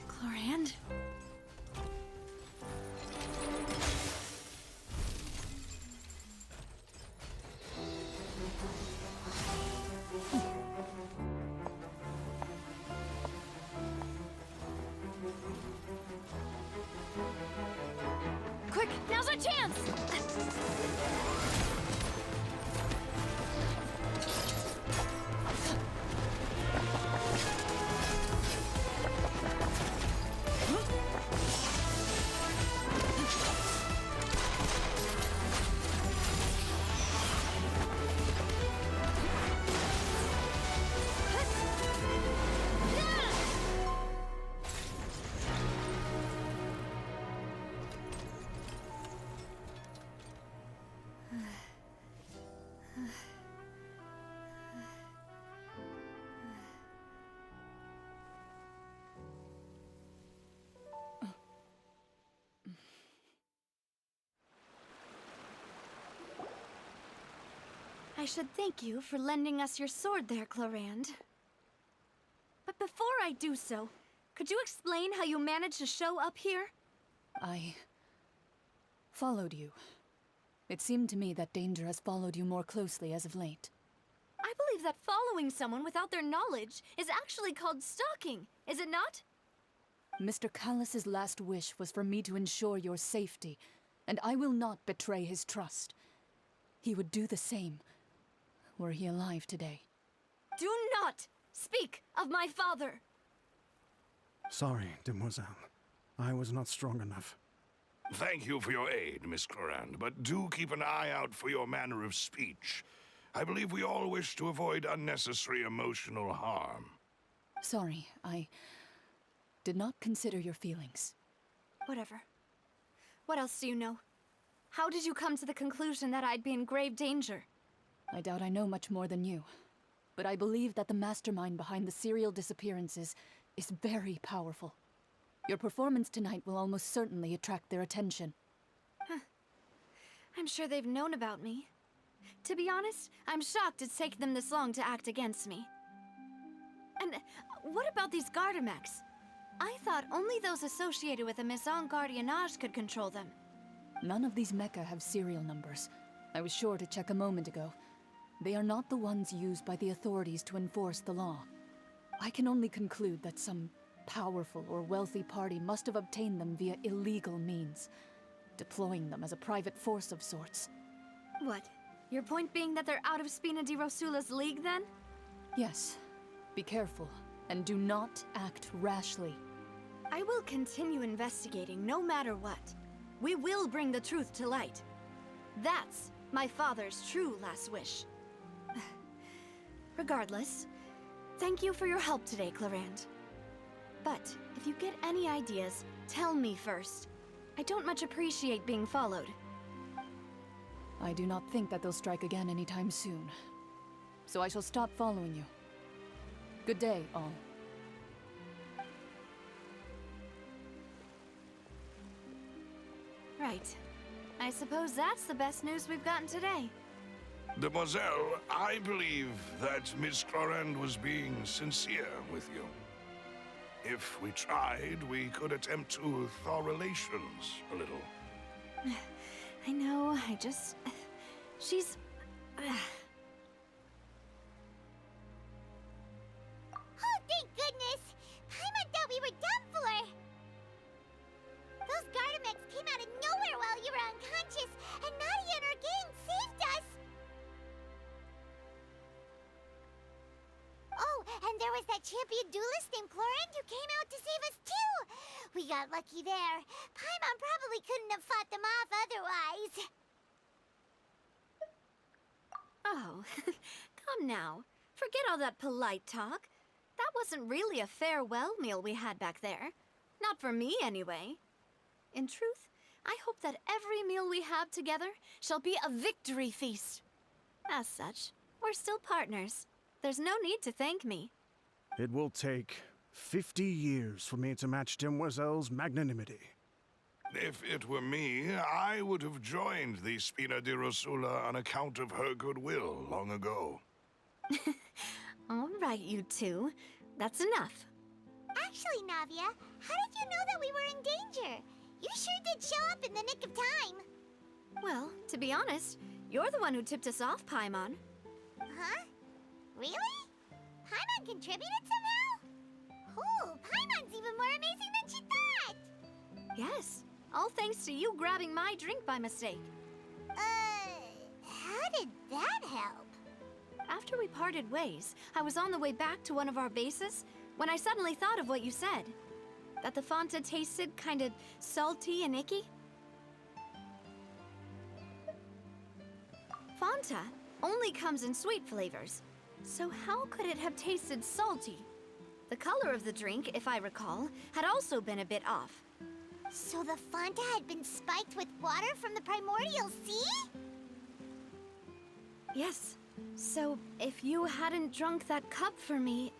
Chlorand? Quick, now's our chance! I should thank you for lending us your sword there, Chlorand. But before I do so, could you explain how you managed to show up here? I followed you. It seemed to me that danger has followed you more closely as of late. I believe that following someone without their knowledge is actually called stalking, is it not? Mr. Callus's last wish was for me to ensure your safety, and I will not betray his trust. He would do the same, were he alive today. Do not speak of my father! Sorry, demoiselle. I was not strong enough. Thank you for your aid, Miss Chlorand, but do keep an eye out for your manner of speech. I believe we all wish to avoid unnecessary emotional harm. Sorry, I did not consider your feelings. Whatever. What else do you know? How did you come to the conclusion that I'd be in grave danger? I doubt I know much more than you, but I believe that the mastermind behind the serial disappearances is very powerful. Your performance tonight will almost certainly attract their attention. Huh. I'm sure they've known about me. To be honest, I'm shocked it's taken them this long to act against me. And what about these Gardamex? I thought only those associated with the Maison Gardiennage could control them. None of these mecha have serial numbers. I was sure to check a moment ago. They are not the ones used by the authorities to enforce the law. I can only conclude that some powerful or wealthy party must have obtained them via illegal means, deploying them as a private force of sorts. What? Your point being that they're out of Spina di Rosula's league, then? Yes. Be careful, and do not act rashly. I will continue investigating no matter what. We will bring the truth to light. That's my father's true last wish. Regardless, thank you for your help today, Chlorand. But if you get any ideas, tell me first. I don't much appreciate being followed. I do not think that they'll strike again anytime soon. So I shall stop following you. Good day, all. Right. I suppose that's the best news we've gotten today. Demoiselle, I believe that Miss Chlorand was being sincere with you. If we tried, we could attempt to thaw relations a little. I know, she's... Oh, thank goodness! Paimon thought we were done for! Those Gardamex came out of nowhere while you were unconscious, and Nadia and her gang saved us! Oh, and there was that champion duelist named Chlorand who came out to save us too! We got lucky there. Paimon probably couldn't have fought them off otherwise. Oh, come now. Forget all that polite talk. That wasn't really a farewell meal we had back there. Not for me, anyway. In truth, I hope that every meal we have together shall be a victory feast. As such, we're still partners. There's no need to thank me. It will take 50 years for me to match Demoiselle's magnanimity. If it were me, I would have joined the Spina di Rosula on account of her goodwill long ago. All right, you two. That's enough. Actually, Navia, how did you know that we were in danger? You sure did show up in the nick of time. Well, to be honest, you're the one who tipped us off, Paimon. Huh? Really? Paimon contributed somehow? Oh, Paimon's even more amazing than she thought! Yes, all thanks to you grabbing my drink by mistake. How did that help? After we parted ways, I was on the way back to one of our bases when I suddenly thought of what you said. That the Fanta tasted kind of salty and icky. Fanta only comes in sweet flavors, so how could it have tasted salty? The color of the drink, if I recall, had also been a bit off. So the Fanta had been spiked with water from the primordial sea? Yes. So, if you hadn't drunk that cup for me...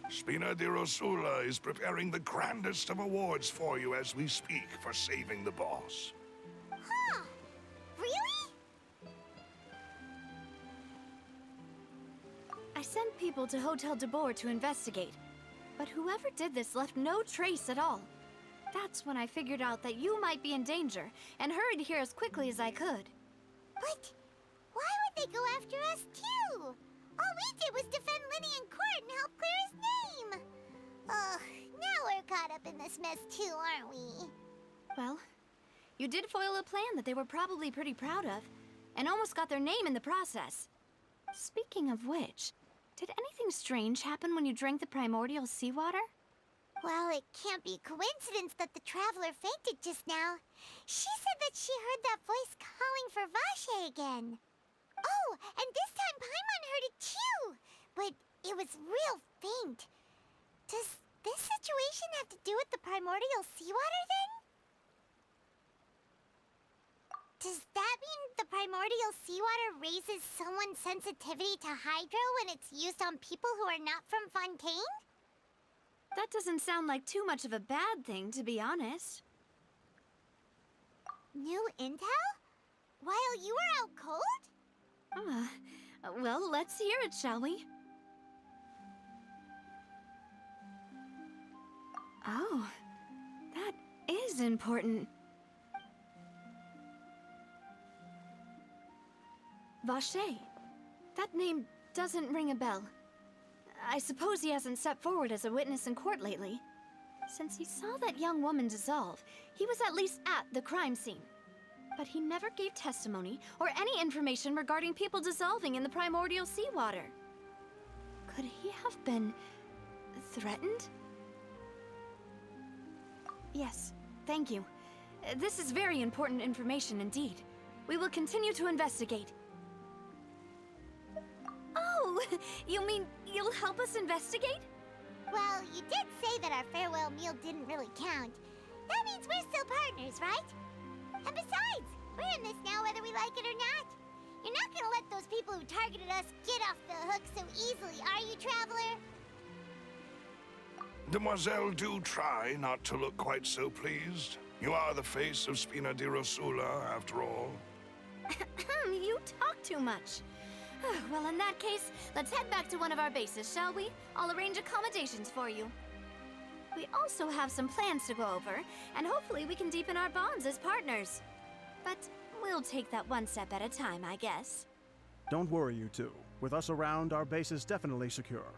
Spina di Rosula is preparing the grandest of awards for you as we speak for saving the boss. Huh? Really? I sent people to Hotel de Boer to investigate, but whoever did this left no trace at all. That's when I figured out that you might be in danger, and hurried here as quickly as I could. But why would they go after us too? All we did was defend Linny in court and help clear his name. Ugh, now we're caught up in this mess too, aren't we? Well, you did foil a plan that they were probably pretty proud of, and almost got their name in the process. Speaking of which, did anything strange happen when you drank the primordial seawater? Well, it can't be coincidence that the traveler fainted just now. She said that she heard that voice calling for Vache again. Oh, and this time Paimon heard it too, but it was real faint. Does this situation have to do with the primordial seawater then? Does that mean the primordial seawater raises someone's sensitivity to hydro when it's used on people who are not from Fontaine? That doesn't sound like too much of a bad thing, to be honest. New intel? While you were out cold? Well, let's hear it, shall we? Oh, that is important. Vache. That name doesn't ring a bell. I suppose he hasn't stepped forward as a witness in court lately. Since he saw that young woman dissolve, he was at least at the crime scene. But he never gave testimony or any information regarding people dissolving in the primordial seawater. Could he have been threatened? Yes, thank you. This is very important information indeed. We will continue to investigate. Oh, you mean you'll help us investigate? Well, you did say that our farewell meal didn't really count. That means we're still partners, right? And besides, we're in this now whether we like it or not. You're not gonna let those people who targeted us get off the hook so easily, are you, Traveler? Demoiselle, do try not to look quite so pleased. You are the face of Spina di Rosula, after all. You talk too much. Well, in that case, let's head back to one of our bases, shall we? I'll arrange accommodations for you. We also have some plans to go over, and hopefully we can deepen our bonds as partners. But we'll take that one step at a time, I guess. Don't worry, you two. With us around, our base is definitely secure.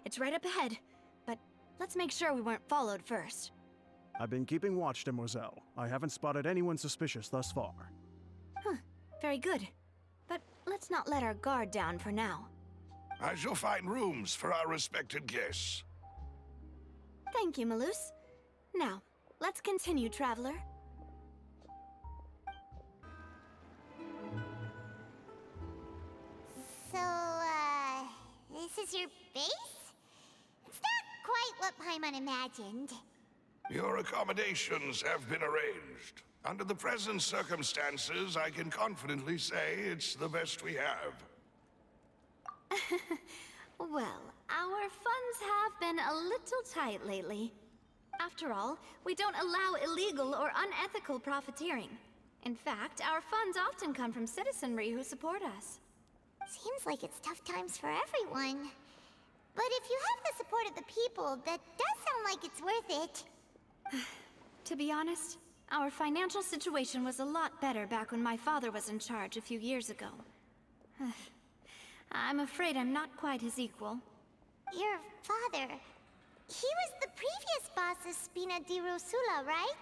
It's right up ahead, but let's make sure we weren't followed first. I've been keeping watch, Demoiselle. I haven't spotted anyone suspicious thus far. Very good. But let's not let our guard down for now. I shall find rooms for our respected guests. Thank you, Malus. Now, let's continue, Traveler. So, this is your base? It's not quite what Paimon imagined. Your accommodations have been arranged. Under the present circumstances, I can confidently say it's the best we have. Well, our funds have been a little tight lately. After all, we don't allow illegal or unethical profiteering. In fact, our funds often come from citizenry who support us. Seems like it's tough times for everyone. But if you have the support of the people, that does sound like it's worth it. To be honest, our financial situation was a lot better back when my father was in charge a few years ago. I'm afraid I'm not quite his equal. Your father... he was the previous boss of Spina di Rosula, right?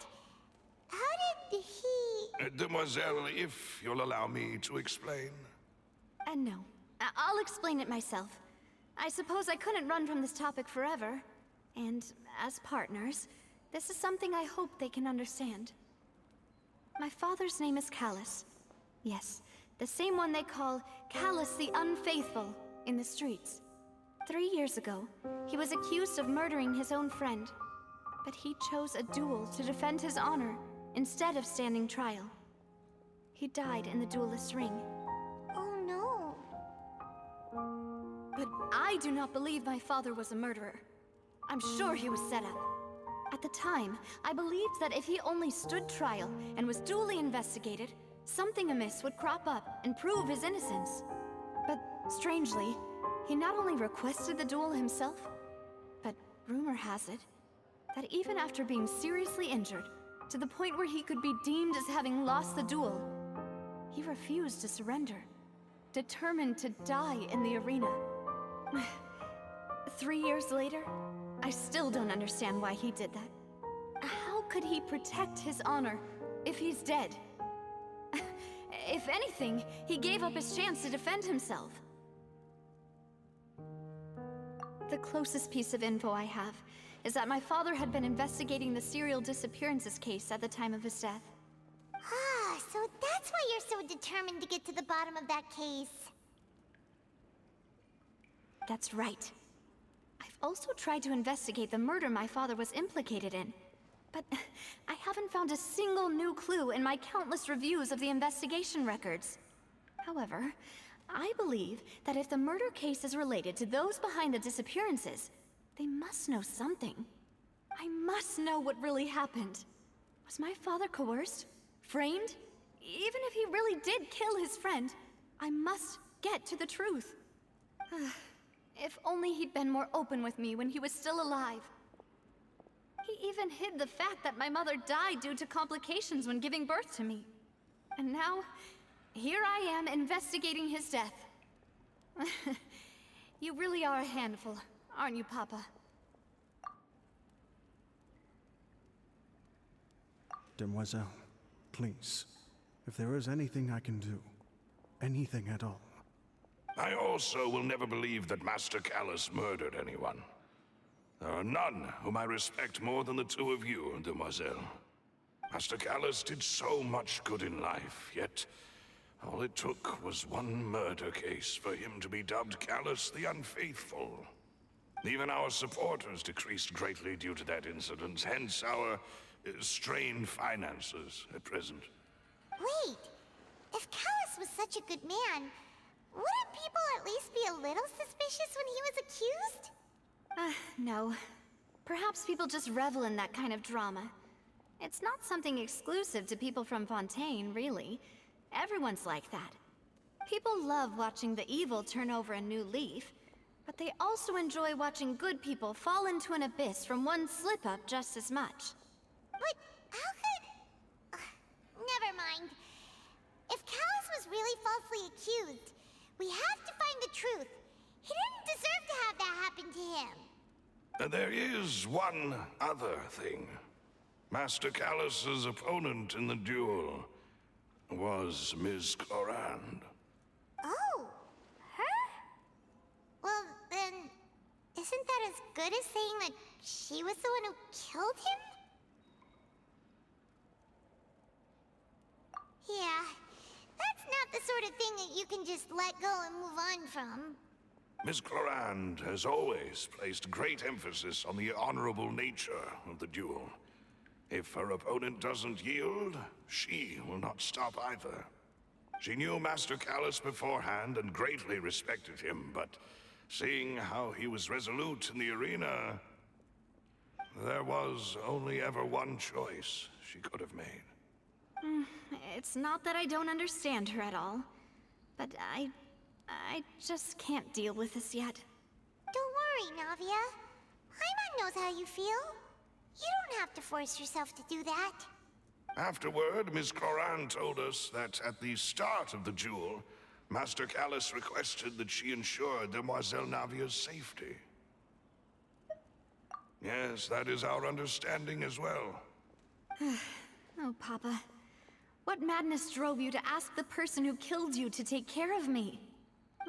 How did he... Demoiselle, if you'll allow me to explain. No. I'll explain it myself. I suppose I couldn't run from this topic forever. And as partners, this is something I hope they can understand. My father's name is Callus. Yes, the same one they call Callus the Unfaithful in the streets. 3 years ago, he was accused of murdering his own friend. But he chose a duel to defend his honor instead of standing trial. He died in the duelist's ring. Oh no. But I do not believe my father was a murderer. I'm sure he was set up. At the time, I believed that if he only stood trial and was duly investigated, something amiss would crop up and prove his innocence. But strangely, he not only requested the duel himself, but rumor has it that even after being seriously injured, to the point where he could be deemed as having lost the duel, he refused to surrender, determined to die in the arena. 3 years later, I still don't understand why he did that. How could he protect his honor if he's dead? If anything, he gave up his chance to defend himself. The closest piece of info I have is that my father had been investigating the serial disappearances case at the time of his death. Ah, so that's why you're so determined to get to the bottom of that case. That's right. I've also tried to investigate the murder my father was implicated in, but I haven't found a single new clue in my countless reviews of the investigation records. However, I believe that if the murder case is related to those behind the disappearances, they must know something. I must know what really happened. Was my father coerced? Framed? Even if he really did kill his friend, I must get to the truth. If only he'd been more open with me when he was still alive. He even hid the fact that my mother died due to complications when giving birth to me. And now, here I am investigating his death. You really are a handful, aren't you, Papa? Demoiselle, please, if there is anything I can do, anything at all. I also will never believe that Master Callus murdered anyone. There are none whom I respect more than the two of you, Demoiselle. Master Callus did so much good in life, yet all it took was one murder case for him to be dubbed Callus the Unfaithful. Even our supporters decreased greatly due to that incident, hence our strained finances at present. Wait, if Callus was such a good man, wouldn't people at least be a little suspicious when he was accused? No. Perhaps people just revel in that kind of drama. It's not something exclusive to people from Fontaine, really. Everyone's like that. People love watching the evil turn over a new leaf, but they also enjoy watching good people fall into an abyss from one slip-up just as much. But how could... never mind. If Callus was really falsely accused, we have to find the truth. He didn't deserve to have that happen to him. There is one other thing. Master Callus's opponent in the duel was Ms. Clorand. Oh, her? Well, then, isn't that as good as saying that she was the one who killed him? Yeah, that's not the sort of thing that you can just let go and move on from. Ms. Clorand has always placed great emphasis on the honorable nature of the duel. If her opponent doesn't yield, she will not stop either. She knew Master Callus beforehand and greatly respected him, but seeing how he was resolute in the arena, there was only ever one choice she could have made. It's not that I don't understand her at all, but I just can't deal with this yet. Don't worry, Navia. Paimon knows how you feel. You don't have to force yourself to do that. Afterward, Ms. Cloran told us that at the start of the duel, Master Callus requested that she ensure Demoiselle Navia's safety. Yes, that is our understanding as well. Oh, Papa. What madness drove you to ask the person who killed you to take care of me?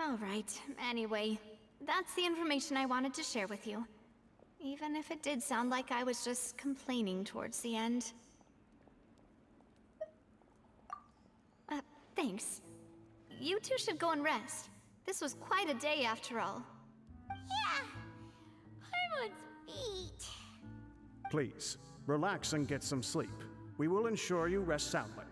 All right, anyway, that's the information I wanted to share with you. Even if it did sound like I was just complaining towards the end. Thanks. You two should go and rest. This was quite a day after all. Yeah! Paimon's feet. Please, relax and get some sleep. We will ensure you rest soundly.